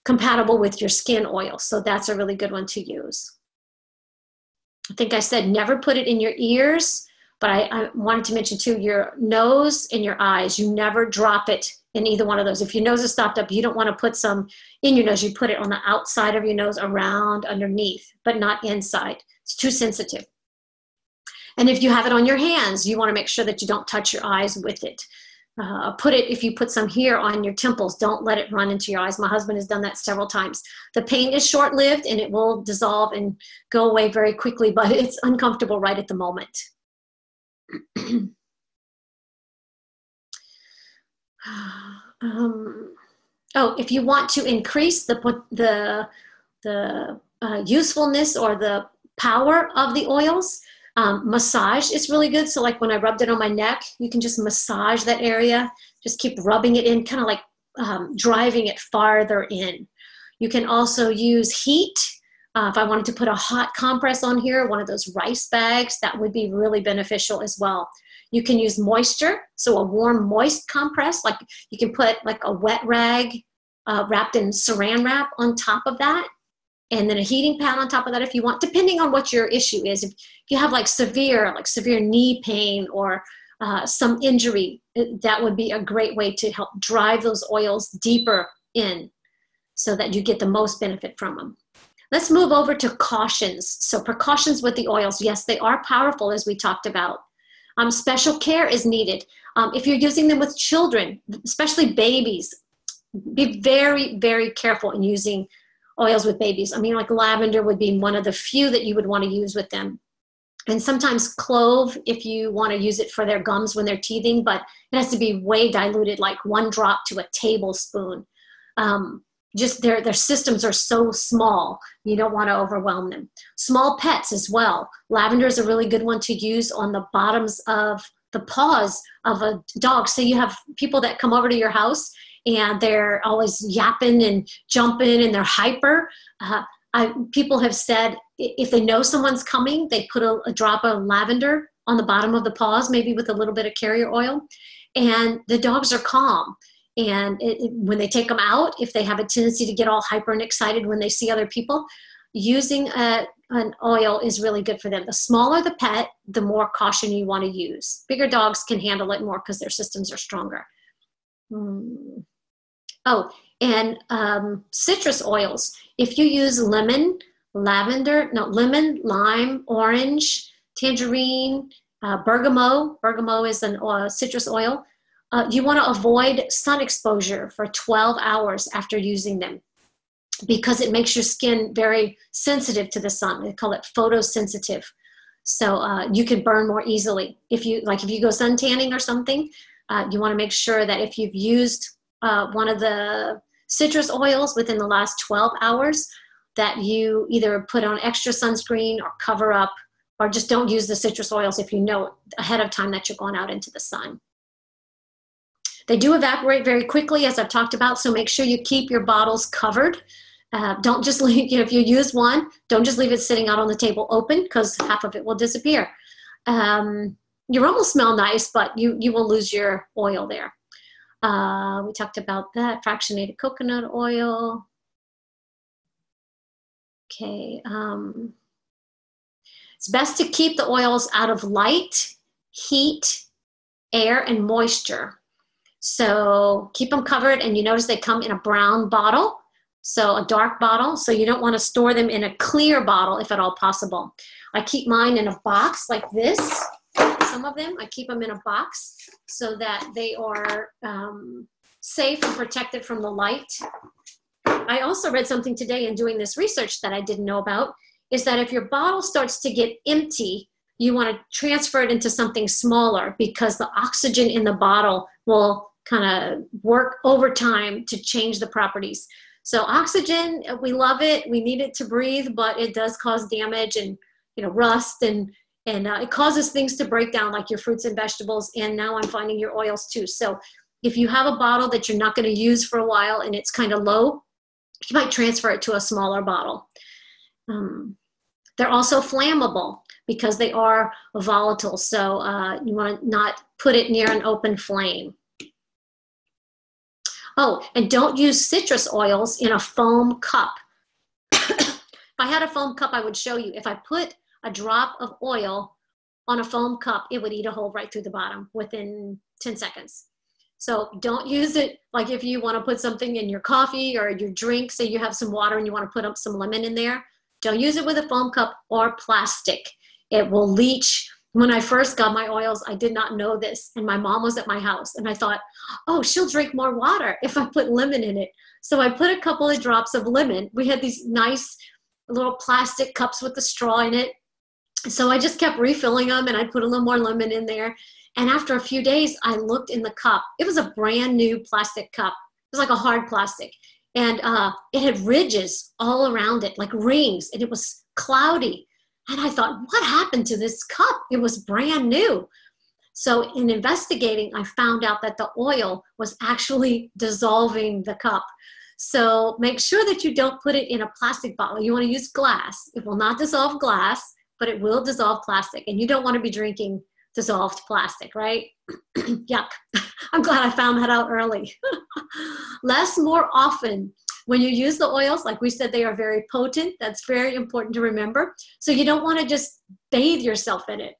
compatible with your skin oil, so that's a really good one to use. I think I said never put it in your ears, but I wanted to mention too, your nose and your eyes. You never drop it in either one of those. If your nose is stopped up, you don't want to put some in your nose. You put it on the outside of your nose, around, underneath, but not inside. It's too sensitive. And if you have it on your hands, you want to make sure that you don't touch your eyes with it. If you put some here on your temples, don't let it run into your eyes. My husband has done that several times. The pain is short-lived and it will dissolve and go away very quickly, but it's uncomfortable right at the moment. If you want to increase the usefulness or the power of the oils, massage is really good. So like when I rubbed it on my neck, you can just massage that area, just keep rubbing it in, kind of like driving it farther in. You can also use heat. If I wanted to put a hot compress on here, one of those rice bags, that would be really beneficial as well. You can use moisture, so a warm, moist compress, like you can put like a wet rag wrapped in saran wrap on top of that, and then a heating pad on top of that if you want, depending on what your issue is. If you have like severe knee pain or some injury, that would be a great way to help drive those oils deeper in so that you get the most benefit from them. Let's move over to cautions. So precautions with the oils, yes, they are powerful as we talked about. Special care is needed. If you're using them with children, especially babies, be very, very careful in using oils with babies. I mean, like lavender would be one of the few that you would want to use with them. And sometimes clove, if you want to use it for their gums when they're teething, but it has to be way diluted, like 1 drop to a tablespoon. Just their systems are so small, you don't want to overwhelm them. Small pets as well. Lavender is a really good one to use on the bottoms of the paws of a dog. So you have people that come over to your house and they're always yapping and jumping and they're hyper. People have said if they know someone's coming, they put a drop of lavender on the bottom of the paws, maybe with a little bit of carrier oil, and the dogs are calm. And when they take them out, if they have a tendency to get all hyper and excited when they see other people, using an oil is really good for them. The smaller the pet, the more caution you want to use. Bigger dogs can handle it more because their systems are stronger. Citrus oils. If you use lemon, lime, orange, tangerine, bergamot. Bergamot is a citrus oil. You want to avoid sun exposure for 12 hours after using them because it makes your skin very sensitive to the sun. They call it photosensitive. So you can burn more easily. If you go sun tanning or something, you want to make sure that if you've used one of the citrus oils within the last 12 hours, that you either put on extra sunscreen or cover up, or just don't use the citrus oils if you know ahead of time that you're going out into the sun. They do evaporate very quickly, as I've talked about, so make sure you keep your bottles covered. Don't just leave, if you use one, don't just leave it sitting out on the table open because half of it will disappear. You almost smell nice, but you will lose your oil there. We talked about that, fractionated coconut oil. Okay. It's best to keep the oils out of light, heat, air, and moisture. So keep them covered, and you notice they come in a brown bottle, so a dark bottle. So you don't want to store them in a clear bottle if at all possible. I keep mine in a box like this. Some of them, I keep them in a box so that they are safe and protected from the light. I also read something today in doing this research that I didn't know about, is that if your bottle starts to get empty, you want to transfer it into something smaller because the oxygen in the bottle will kind of work overtime to change the properties. So oxygen, we love it. We need it to breathe, but it does cause damage and rust and it causes things to break down like your fruits and vegetables. And now I'm finding your oils too. So if you have a bottle that you're not going to use for a while and it's kind of low, you might transfer it to a smaller bottle. They're also flammable because they are volatile. So you want to not put it near an open flame. Oh, and don't use citrus oils in a foam cup. If I had a foam cup, I would show you. If I put a drop of oil on a foam cup, it would eat a hole right through the bottom within 10 seconds. So don't use it like if you want to put something in your coffee or your drink, say you have some water and you want to put up some lemon in there. Don't use it with a foam cup or plastic. It will leach. When I first got my oils, I did not know this. And my mom was at my house and I thought, oh, she'll drink more water if I put lemon in it. So I put a couple of drops of lemon. We had these nice little plastic cups with the straw in it. So I just kept refilling them and I'd put a little more lemon in there. And after a few days, I looked in the cup. It was a brand new plastic cup. It was like a hard plastic. And it had ridges all around it, like rings, and it was cloudy. And I thought, what happened to this cup? It was brand new. So in investigating, I found out that the oil was actually dissolving the cup. So make sure that you don't put it in a plastic bottle. You want to use glass. It will not dissolve glass, but it will dissolve plastic. And you don't want to be drinking dissolved plastic, right? Yuck. I'm glad I found that out early. Less, more often. When you use the oils, like we said, they are very potent. That's very important to remember. So you don't want to just bathe yourself in it.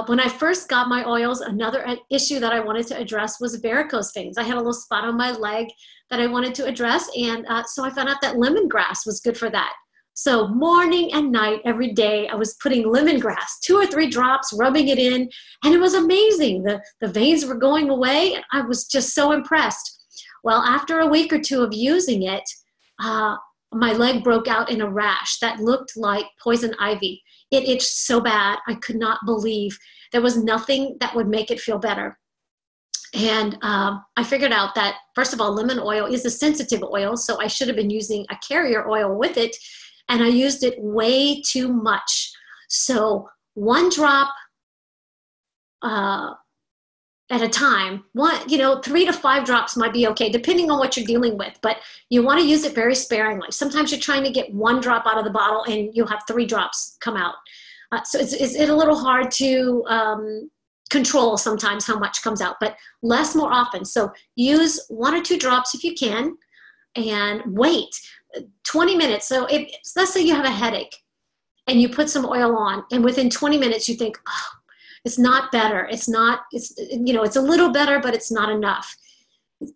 When I first got my oils, another issue that I wanted to address was varicose veins. I had a little spot on my leg that I wanted to address. And so I found out that lemongrass was good for that. So morning and night, every day, I was putting lemongrass, 2 or 3 drops, rubbing it in. And it was amazing. The veins were going away. And I was just so impressed. Well, after a week or 2 of using it, my leg broke out in a rash that looked like poison ivy. It itched so bad, I could not believe there was nothing that would make it feel better. And I figured out that, first of all, lemon oil is a sensitive oil, so I should have been using a carrier oil with it, and I used it way too much. So 1 drop at a time, 3 to 5 drops might be okay, depending on what you're dealing with, but you want to use it very sparingly. Sometimes you're trying to get 1 drop out of the bottle and you'll have 3 drops come out. So it's a little hard to control sometimes how much comes out, but less more often. So use 1 or 2 drops if you can and wait 20 minutes. So let's say you have a headache and you put some oil on and within 20 minutes you think, oh, it's not better. It's a little better, but it's not enough.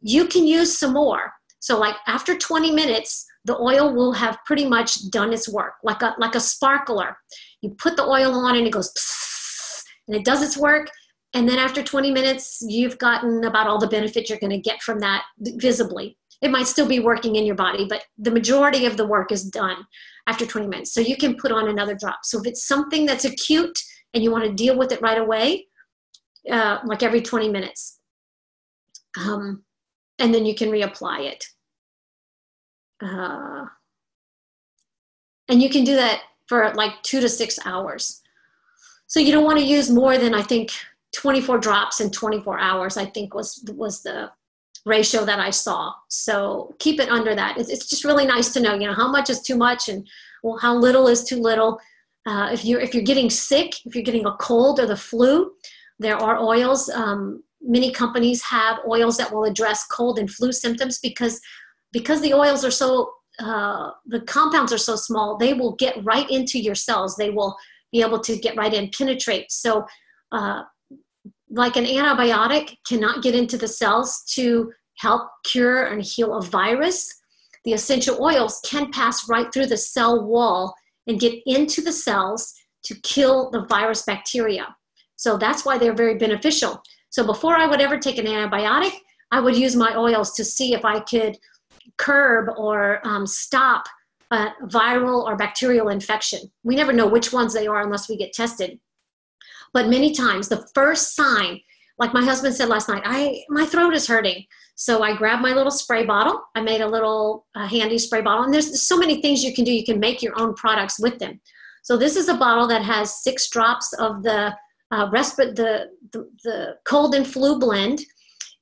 You can use some more. So like after 20 minutes, the oil will have pretty much done its work, like a sparkler. You put the oil on and it goes psss, and it does its work. And then after 20 minutes, you've gotten about all the benefit you're going to get from that visibly. It might still be working in your body, but the majority of the work is done after 20 minutes. So you can put on another drop. So if it's something that's acute and you want to deal with it right away, like every 20 minutes. And then you can reapply it. And you can do that for like 2 to 6 hours. So you don't want to use more than, I think, 24 drops in 24 hours, I think was the ratio that I saw. So keep it under that. It's just really nice to know, how much is too much and how little is too little. If you're getting sick, if you're getting a cold or the flu, there are oils. Many companies have oils that will address cold and flu symptoms because the oils are so, the compounds are so small, they will get right into your cells. They will be able to get right in, penetrate. So like an antibiotic cannot get into the cells to help cure and heal a virus, the essential oils can pass right through the cell wall and get into the cells to kill the virus bacteria. So that's why they're very beneficial. So before I would ever take an antibiotic, I would use my oils to see if I could curb or stop a viral or bacterial infection. We never know which ones they are unless we get tested. But many times the first sign, like my husband said last night, my throat is hurting. So I grabbed my little spray bottle. I made a little handy spray bottle. And there's so many things you can do. You can make your own products with them. So this is a bottle that has 6 drops of the cold and flu blend.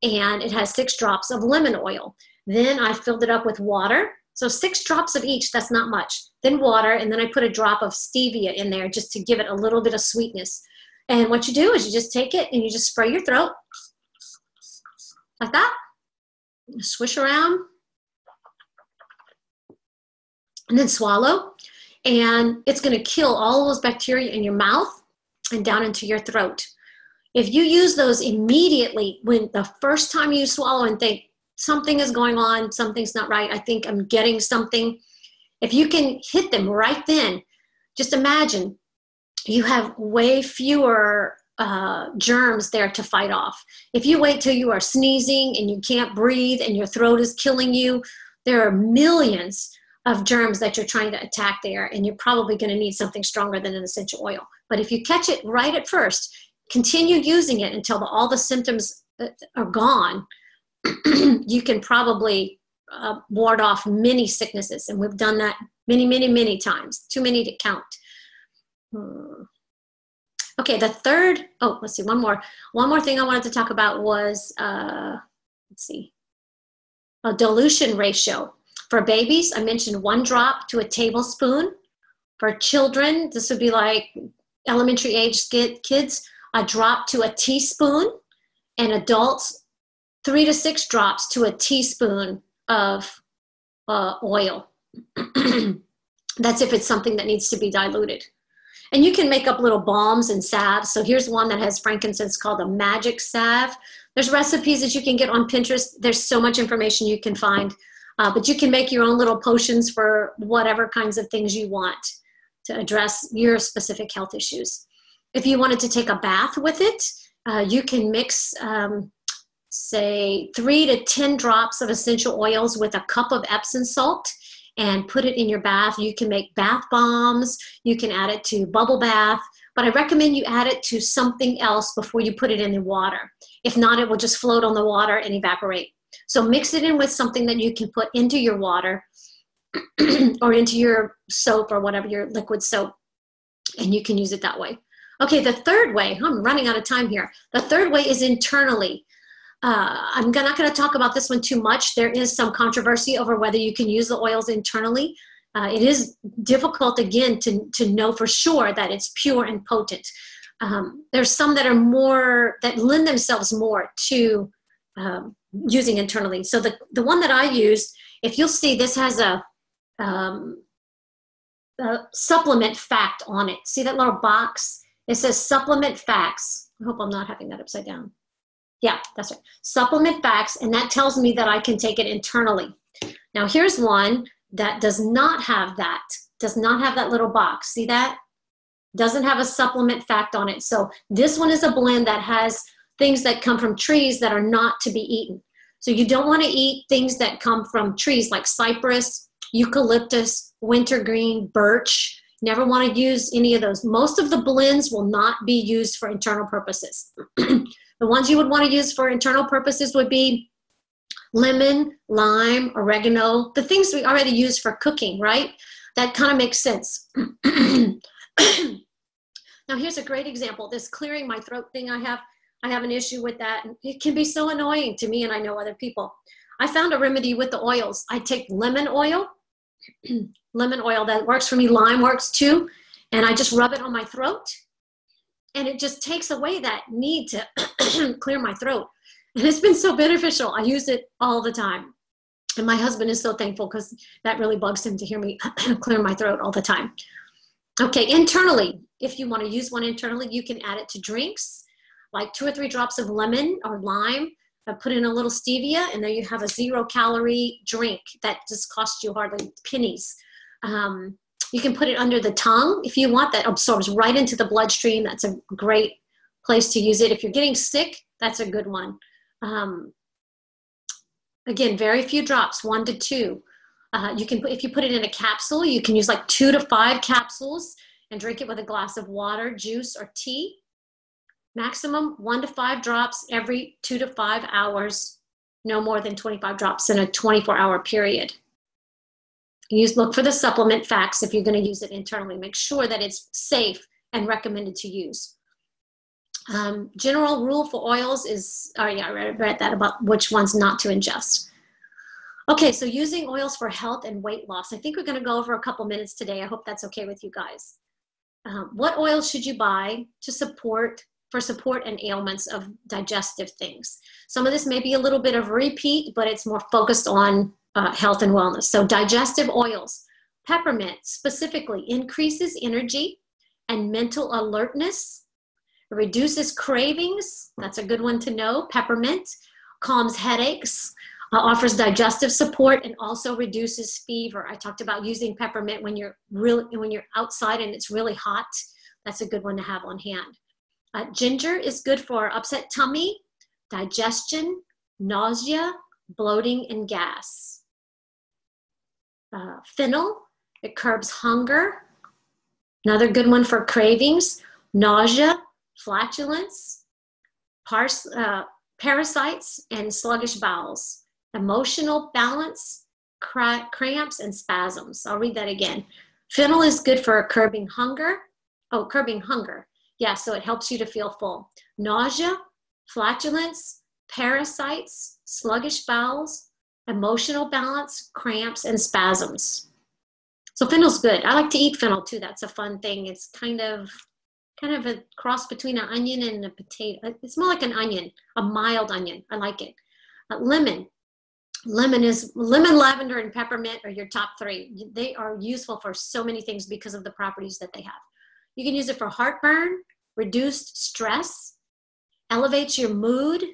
and it has 6 drops of lemon oil. Then I filled it up with water. So 6 drops of each, that's not much. Then water, and then I put a drop of stevia in there just to give it a little bit of sweetness. And what you do is you just take it and you just spray your throat like that. Swish around. And then swallow. And it's going to kill all those bacteria in your mouth and down into your throat. If you use those immediately when the first time you swallow and think, something is going on, something's not right, I think I'm getting something. If you can hit them right then, just imagine you have way fewer germs there to fight off. If you wait till you are sneezing and you can't breathe and your throat is killing you, there are millions of germs that you're trying to attack there, and you're probably going to need something stronger than an essential oil. But if you catch it right at first, continue using it until all the symptoms are gone, you can probably ward off many sicknesses. And we've done that many, many, many times. Too many to count. Okay, the third, let's see, one more thing I wanted to talk about was, a dilution ratio. For babies, I mentioned 1 drop to a tablespoon. For children, this would be like elementary age kids, a drop to a teaspoon. And adults, 3 to 6 drops to a teaspoon of oil. That's if it's something that needs to be diluted. And you can make up little balms and salves. So here's one that has frankincense called a magic salve. There's recipes that you can get on Pinterest. There's so much information you can find. But you can make your own little potions for whatever kinds of things you want to address your specific health issues. If you wanted to take a bath with it, you can mix, say, 3 to 10 drops of essential oils with a cup of Epsom salt and put it in your bath. You can make bath bombs. You can add it to bubble bath. But I recommend you add it to something else before you put it in the water. If not, it will just float on the water and evaporate. So mix it in with something that you can put into your water or into your soap or whatever, your liquid soap, and you can use it that way. Okay, the third way, I'm running out of time here. The third way is internally. I'm not going to talk about this one too much. There is some controversy over whether you can use the oils internally. It is difficult, again, to know for sure that it's pure and potent. There's some that are that lend themselves more to using internally. So the one that I used, if you'll see, this has a supplement fact on it. See that little box? It says supplement facts. I hope I'm not having that upside down. Yeah, that's right. Supplement facts, and that tells me that I can take it internally. Now here's one that does not have that little box. See that? Doesn't have a supplement fact on it. So this one is a blend that has things that come from trees that are not to be eaten. So you don't want to eat things that come from trees like cypress, eucalyptus, wintergreen, birch. Never want to use any of those. Most of the blends will not be used for internal purposes. The ones you would want to use for internal purposes would be lemon, lime, oregano, the things we already use for cooking, right? That kind of makes sense. Now here's a great example. This clearing my throat thing I have an issue with that. It can be so annoying to me, and I know other people. I found a remedy with the oils. I take lemon oil, that works for me. Lime works too. And I just rub it on my throat. And it just takes away that need to clear my throat. And it's been so beneficial. I use it all the time. And my husband is so thankful because that really bugs him to hear me clear my throat all the time. Okay, internally, if you want to use one internally, you can add it to drinks, like 2 or 3 drops of lemon or lime, put in a little stevia, and then you have a 0-calorie drink that just costs you hardly pennies. You can put it under the tongue if you want. That absorbs right into the bloodstream. That's a great place to use it. If you're getting sick, that's a good one. Again, very few drops, 1 to 2. If you put it in a capsule, you can use like 2 to 5 capsules and drink it with a glass of water, juice, or tea. Maximum 1 to 5 drops every 2 to 5 hours, no more than 25 drops in a 24-hour period. Look for the supplement facts if you're going to use it internally. Make sure that it's safe and recommended to use. General rule for oils is, oh yeah, I read that about which ones not to ingest. Okay, so using oils for health and weight loss. I think we're going to go over a couple minutes today. I hope that's okay with you guys. What oils should you buy to support and ailments of digestive things? Some of this may be a little bit of repeat, but it's more focused on health and wellness. So digestive oils. Peppermint specifically increases energy and mental alertness. It reduces cravings. That's a good one to know. Peppermint calms headaches, offers digestive support, and also reduces fever. I talked about using peppermint when you're outside and it's really hot. That's a good one to have on hand. Ginger is good for upset tummy, digestion, nausea, bloating, and gas. Fennel, it curbs hunger. Another good one for cravings, nausea, flatulence, parasites, and sluggish bowels. Emotional balance, cramps, and spasms. I'll read that again. Fennel is good for curbing hunger. Oh, curbing hunger. Yeah, so it helps you to feel full. Nausea, flatulence, parasites, sluggish bowels, emotional balance, cramps, and spasms. So fennel's good. I like to eat fennel too. That's a fun thing. It's kind of a cross between an onion and a potato. It's more like an onion, a mild onion. I like it. Lemon. Lemon, lavender, and peppermint are your top three. They are useful for so many things because of the properties that they have. You can use it for heartburn, reduced stress, elevates your mood.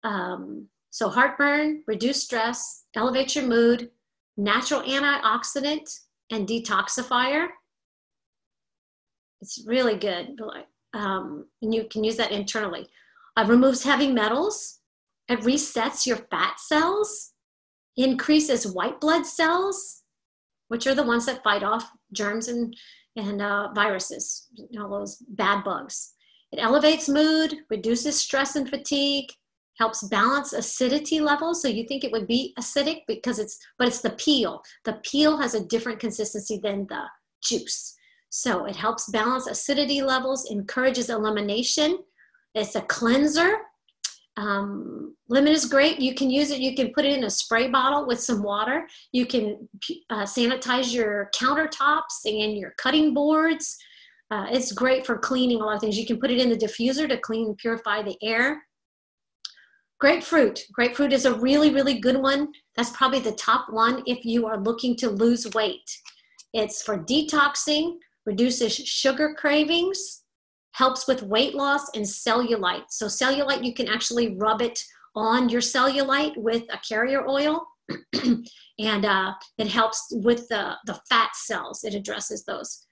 So heartburn, reduced stress, elevates your mood, natural antioxidant and detoxifier. It's really good. And you can use that internally. Removes heavy metals. It resets your fat cells, increases white blood cells, which are the ones that fight off germs and viruses, those bad bugs. It elevates mood, reduces stress and fatigue, helps balance acidity levels. So you think it would be acidic but it's the peel. The peel has a different consistency than the juice. So it helps balance acidity levels, encourages elimination. It's a cleanser. Lemon is great. You can use it. You can put it in a spray bottle with some water. You can sanitize your countertops and your cutting boards. It's great for cleaning a lot of things. You can put it in the diffuser to clean and purify the air. Grapefruit. Grapefruit is a really, really good one. That's probably the top one if you are looking to lose weight. It's for detoxing, reduces sugar cravings, helps with weight loss, and cellulite. So cellulite, you can actually rub it on your cellulite with a carrier oil, and it helps with the fat cells. It addresses those.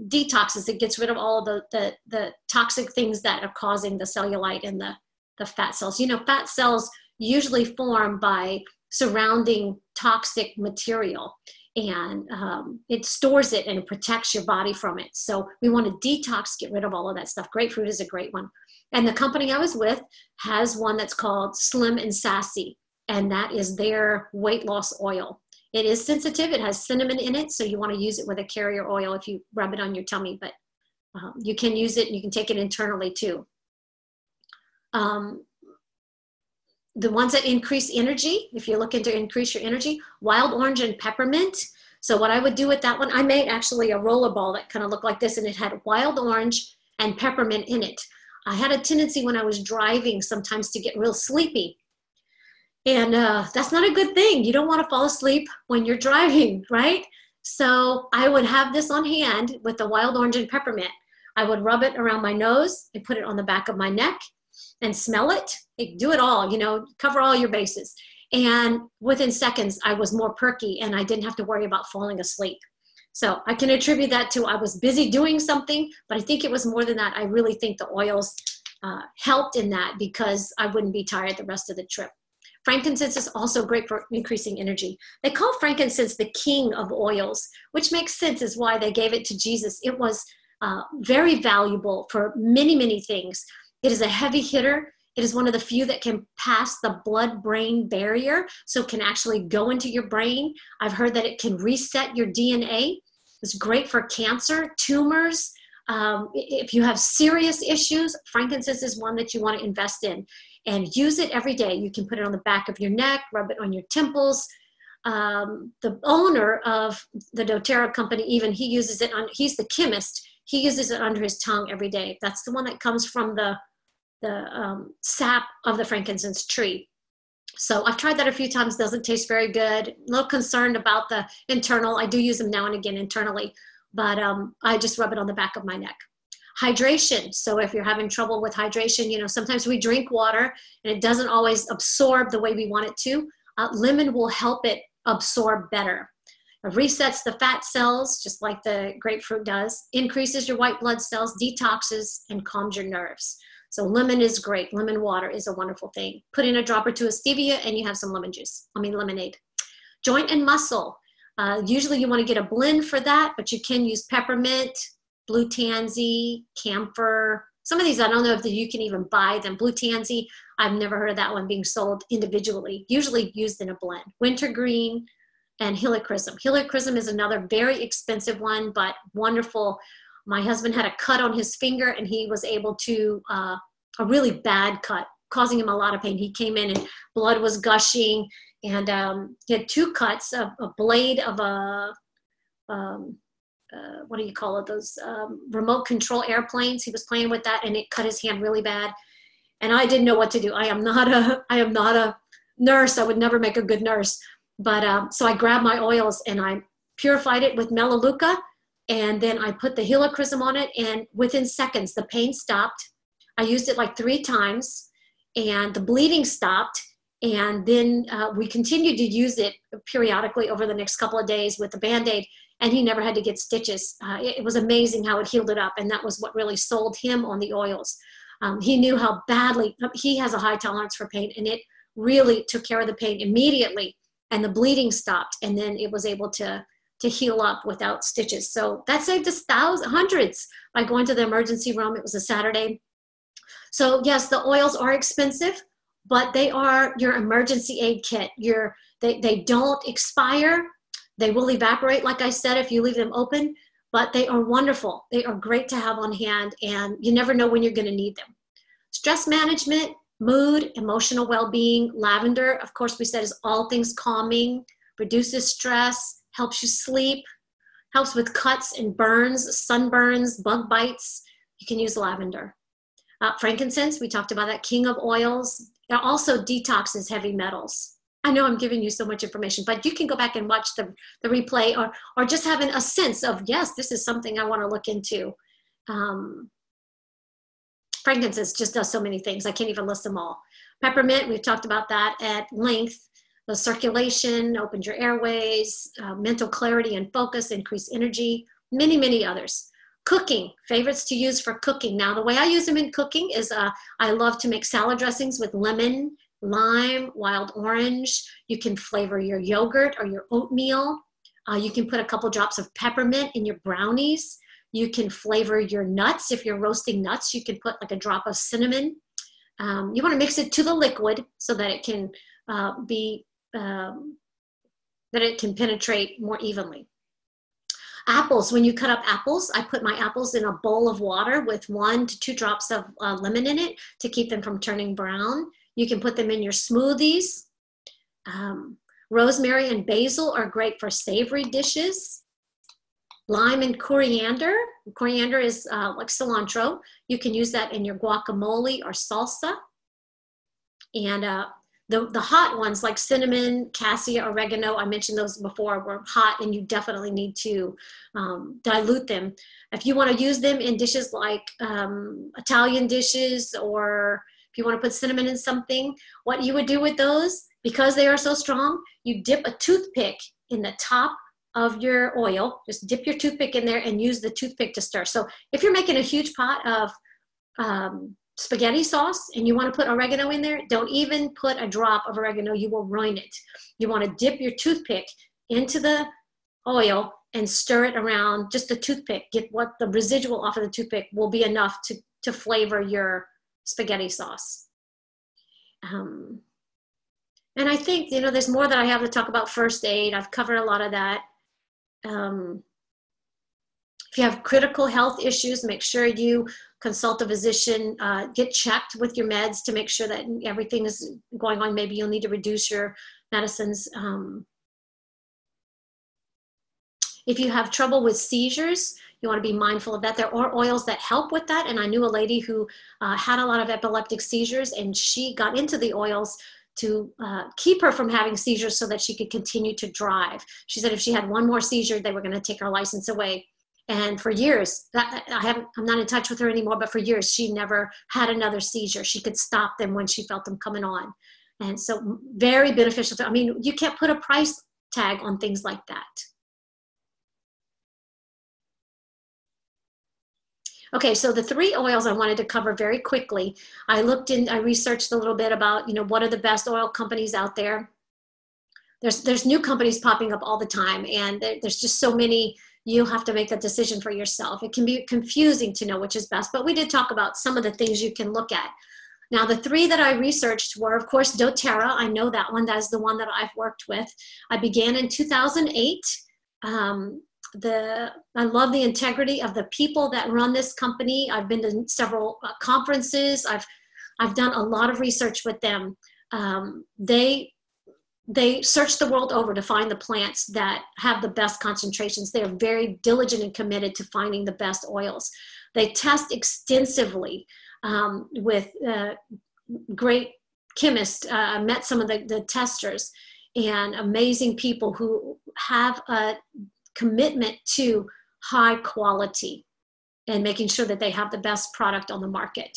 Detoxes, it gets rid of all of the toxic things that are causing the cellulite and the fat cells. Fat cells usually form by surrounding toxic material, and it stores it and it protects your body from it. So we want to detox, get rid of all of that stuff. Grapefruit is a great one. And the company I was with has one that's called Slim and Sassy, and that is their weight loss oil. It is sensitive. It has cinnamon in it, so you want to use it with a carrier oil if you rub it on your tummy, but you can use it and you can take it internally too. The ones that increase energy, if you're looking to increase your energy, wild orange and peppermint. So what I would do with that one, I made actually a roller ball that kind of looked like this, and it had wild orange and peppermint in it. I had a tendency when I was driving sometimes to get real sleepy. And that's not a good thing. You don't want to fall asleep when you're driving, right? So I would have this on hand with the wild orange and peppermint. I would rub it around my nose and put it on the back of my neck and smell it. Do it all, cover all your bases. And within seconds, I was more perky and I didn't have to worry about falling asleep. So I can attribute that to I was busy doing something, but I think it was more than that. I really think the oils helped in that because I wouldn't be tired the rest of the trip. Frankincense is also great for increasing energy. They call frankincense the king of oils, which makes sense is why they gave it to Jesus. It was very valuable for many, many things. It is a heavy hitter. It is one of the few that can pass the blood-brain barrier, so it can actually go into your brain. I've heard that it can reset your DNA. It's great for cancer, tumors, If you have serious issues, frankincense is one that you want to invest in, and use it every day. You can put it on the back of your neck, rub it on your temples. The owner of the doTERRA company, even, he uses it on, he's the chemist, he uses it under his tongue every day. That's the one that comes from the sap of the frankincense tree. So I've tried that a few times, doesn't taste very good. A little concerned about the internal. I do use them now and again internally, but I just rub it on the back of my neck. Hydration. So if you're having trouble with hydration, you know, sometimes we drink water and it doesn't always absorb the way we want it to. Lemon will help it absorb better. It resets the fat cells, just like the grapefruit does, increases your white blood cells, detoxes, and calms your nerves. So lemon is great. Lemon water is a wonderful thing. Put in a drop or two of stevia and you have some lemonade. Joint and muscle. Usually you want to get a blend for that, but you can use peppermint, blue tansy, camphor. Some of these, I don't know if you can even buy them. Blue tansy, I've never heard of that one being sold individually, usually used in a blend. Wintergreen and helichrysum. Helichrysum is another very expensive one, but wonderful. My husband had a cut on his finger and he was able to, a really bad cut, causing him a lot of pain. He came in and blood was gushing, and he had two cuts, a blade of a, what do you call it, those remote control airplanes. He was playing with that and it cut his hand really bad. And I didn't know what to do. I am not a nurse. I would never make a good nurse. But so I grabbed my oils and I purified it with Melaleuca. And then I put the helichrysum on it, and within seconds, the pain stopped. I used it like 3 times, and the bleeding stopped. And then we continued to use it periodically over the next couple of days with the Band-Aid, and he never had to get stitches. It was amazing how it healed it up, and that was what really sold him on the oils. He knew how badly, he has a high tolerance for pain, and it really took care of the pain immediately, and the bleeding stopped, and then it was able to heal up without stitches. So that saved us hundreds by going to the emergency room. It was a Saturday. So yes, the oils are expensive, but they are your emergency aid kit. They don't expire. They will evaporate, like I said, if you leave them open, but they are wonderful. They are great to have on hand, and you never know when you're gonna need them. Stress management, mood, emotional well-being. Lavender, of course, we said, is all things calming, reduces stress, helps you sleep, helps with cuts and burns, sunburns, bug bites. You can use lavender. Frankincense, we talked about that, king of oils. It also detoxes heavy metals. I know I'm giving you so much information, but you can go back and watch the replay, or just having a sense of, yes, this is something I want to look into. Frankincense just does so many things. I can't even list them all. Peppermint, we've talked about that at length. The circulation, opens your airways, mental clarity and focus, increased energy, many, many others. Cooking, favorites to use for cooking. Now, the way I use them in cooking is I love to make salad dressings with lemon, lime, wild orange. You can flavor your yogurt or your oatmeal. You can put a couple drops of peppermint in your brownies. You can flavor your nuts. If you're roasting nuts, you can put like a drop of cinnamon. You want to mix it to the liquid so that it can that it can penetrate more evenly. Apples, when you cut up apples, I put my apples in a bowl of water with 1 to 2 drops of lemon in it to keep them from turning brown. You can put them in your smoothies. Rosemary and basil are great for savory dishes. Lime and coriander. Coriander is like cilantro. You can use that in your guacamole or salsa. And the hot ones like cinnamon, cassia, oregano, I mentioned those before, were hot, and you definitely need to dilute them. If you want to use them in dishes like Italian dishes, or if you want to put cinnamon in something, what you would do with those, because they are so strong, you dip a toothpick in the top of your oil. Just dip your toothpick in there and use the toothpick to stir. So if you're making a huge pot of spaghetti sauce and you want to put oregano in there, don't even put a drop of oregano. You will ruin it. You want to dip your toothpick into the oil and stir it around, just the toothpick. Get what the residual off of the toothpick will be enough to flavor your spaghetti sauce. And I think, you know, there's more that I have to talk about first aid. I've covered a lot of that. If you have critical health issues, make sure you consult a physician, get checked with your meds to make sure that everything is going on. Maybe you'll need to reduce your medicines. If you have trouble with seizures, you want to be mindful of that. There are oils that help with that. And I knew a lady who had a lot of epileptic seizures, and she got into the oils to keep her from having seizures so that she could continue to drive. She said if she had one more seizure, they were going to take her license away. And for years, I'm not in touch with her anymore, but for years, she never had another seizure. She could stop them when she felt them coming on. And so very beneficial. I mean, you can't put a price tag on things like that. Okay, so the 3 oils I wanted to cover very quickly. I researched a little bit about, what are the best oil companies out there. There's new companies popping up all the time, and there's just so many. You have to make that decision for yourself. It can be confusing to know which is best, but we did talk about some of the things you can look at. Now, the 3 that I researched were, of course, doTERRA. I know that one. That's the one that I've worked with. I began in 2008. I love the integrity of the people that run this company. I've been to several conferences. I've done a lot of research with them. They search the world over to find the plants that have the best concentrations. They are very diligent and committed to finding the best oils. They test extensively with great chemists. I met some of the testers, and amazing people who have a commitment to high quality and making sure that they have the best product on the market.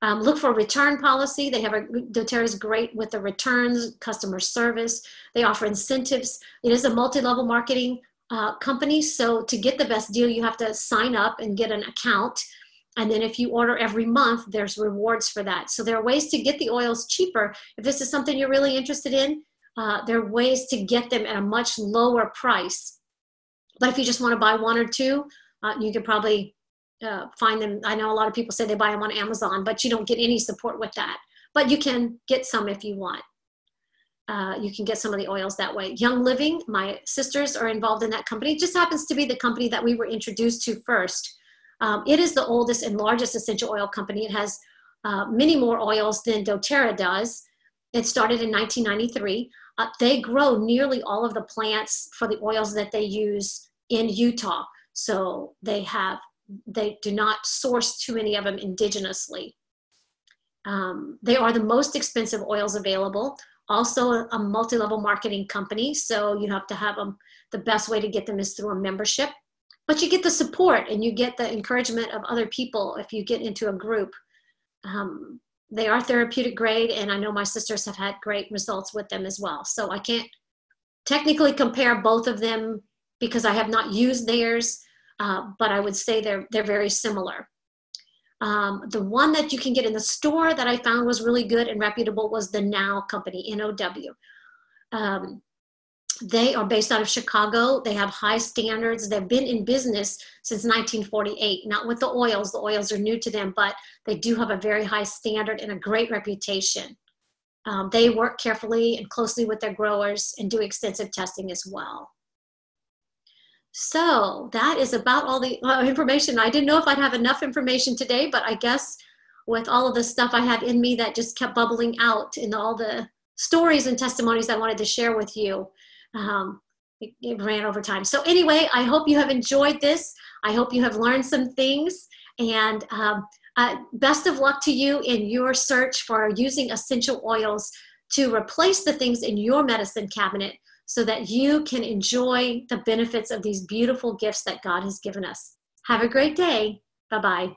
Look for return policy. doTERRA is great with the returns, customer service. They offer incentives. It is a multi-level marketing company. So to get the best deal, you have to sign up and get an account. And then if you order every month, there's rewards for that. So there are ways to get the oils cheaper. If this is something you're really interested in, there are ways to get them at a much lower price. But if you just want to buy 1 or 2, you could probably find them. I know a lot of people say they buy them on Amazon, but you don't get any support with that. But you can get some if you want. You can get some of the oils that way. Young Living, my sisters are involved in that company. It just happens to be the company that we were introduced to first. It is the oldest and largest essential oil company. It has many more oils than doTERRA does. It started in 1993. They grow nearly all of the plants for the oils that they use in Utah. So they do not source too many of them indigenously. They are the most expensive oils available. Also a multi-level marketing company. So you have to have them. The best way to get them is through a membership. But you get the support and you get the encouragement of other people if you get into a group. They are therapeutic grade, and I know my sisters have had great results with them as well. So I can't technically compare both of them because I have not used theirs, but I would say they're very similar. The one that you can get in the store that I found was really good and reputable was the Now company, N-O-W. They are based out of Chicago. They have high standards. They've been in business since 1948, not with the oils. The oils are new to them, but they do have a very high standard and a great reputation. They work carefully and closely with their growers and do extensive testing as well. So that is about all the information. I didn't know if I'd have enough information today, but I guess with all of the stuff I had in me that just kept bubbling out and all the stories and testimonies I wanted to share with you, it ran over time. So anyway, I hope you have enjoyed this. I hope you have learned some things, and best of luck to you in your search for using essential oils to replace the things in your medicine cabinet so that you can enjoy the benefits of these beautiful gifts that God has given us. Have a great day. Bye-bye.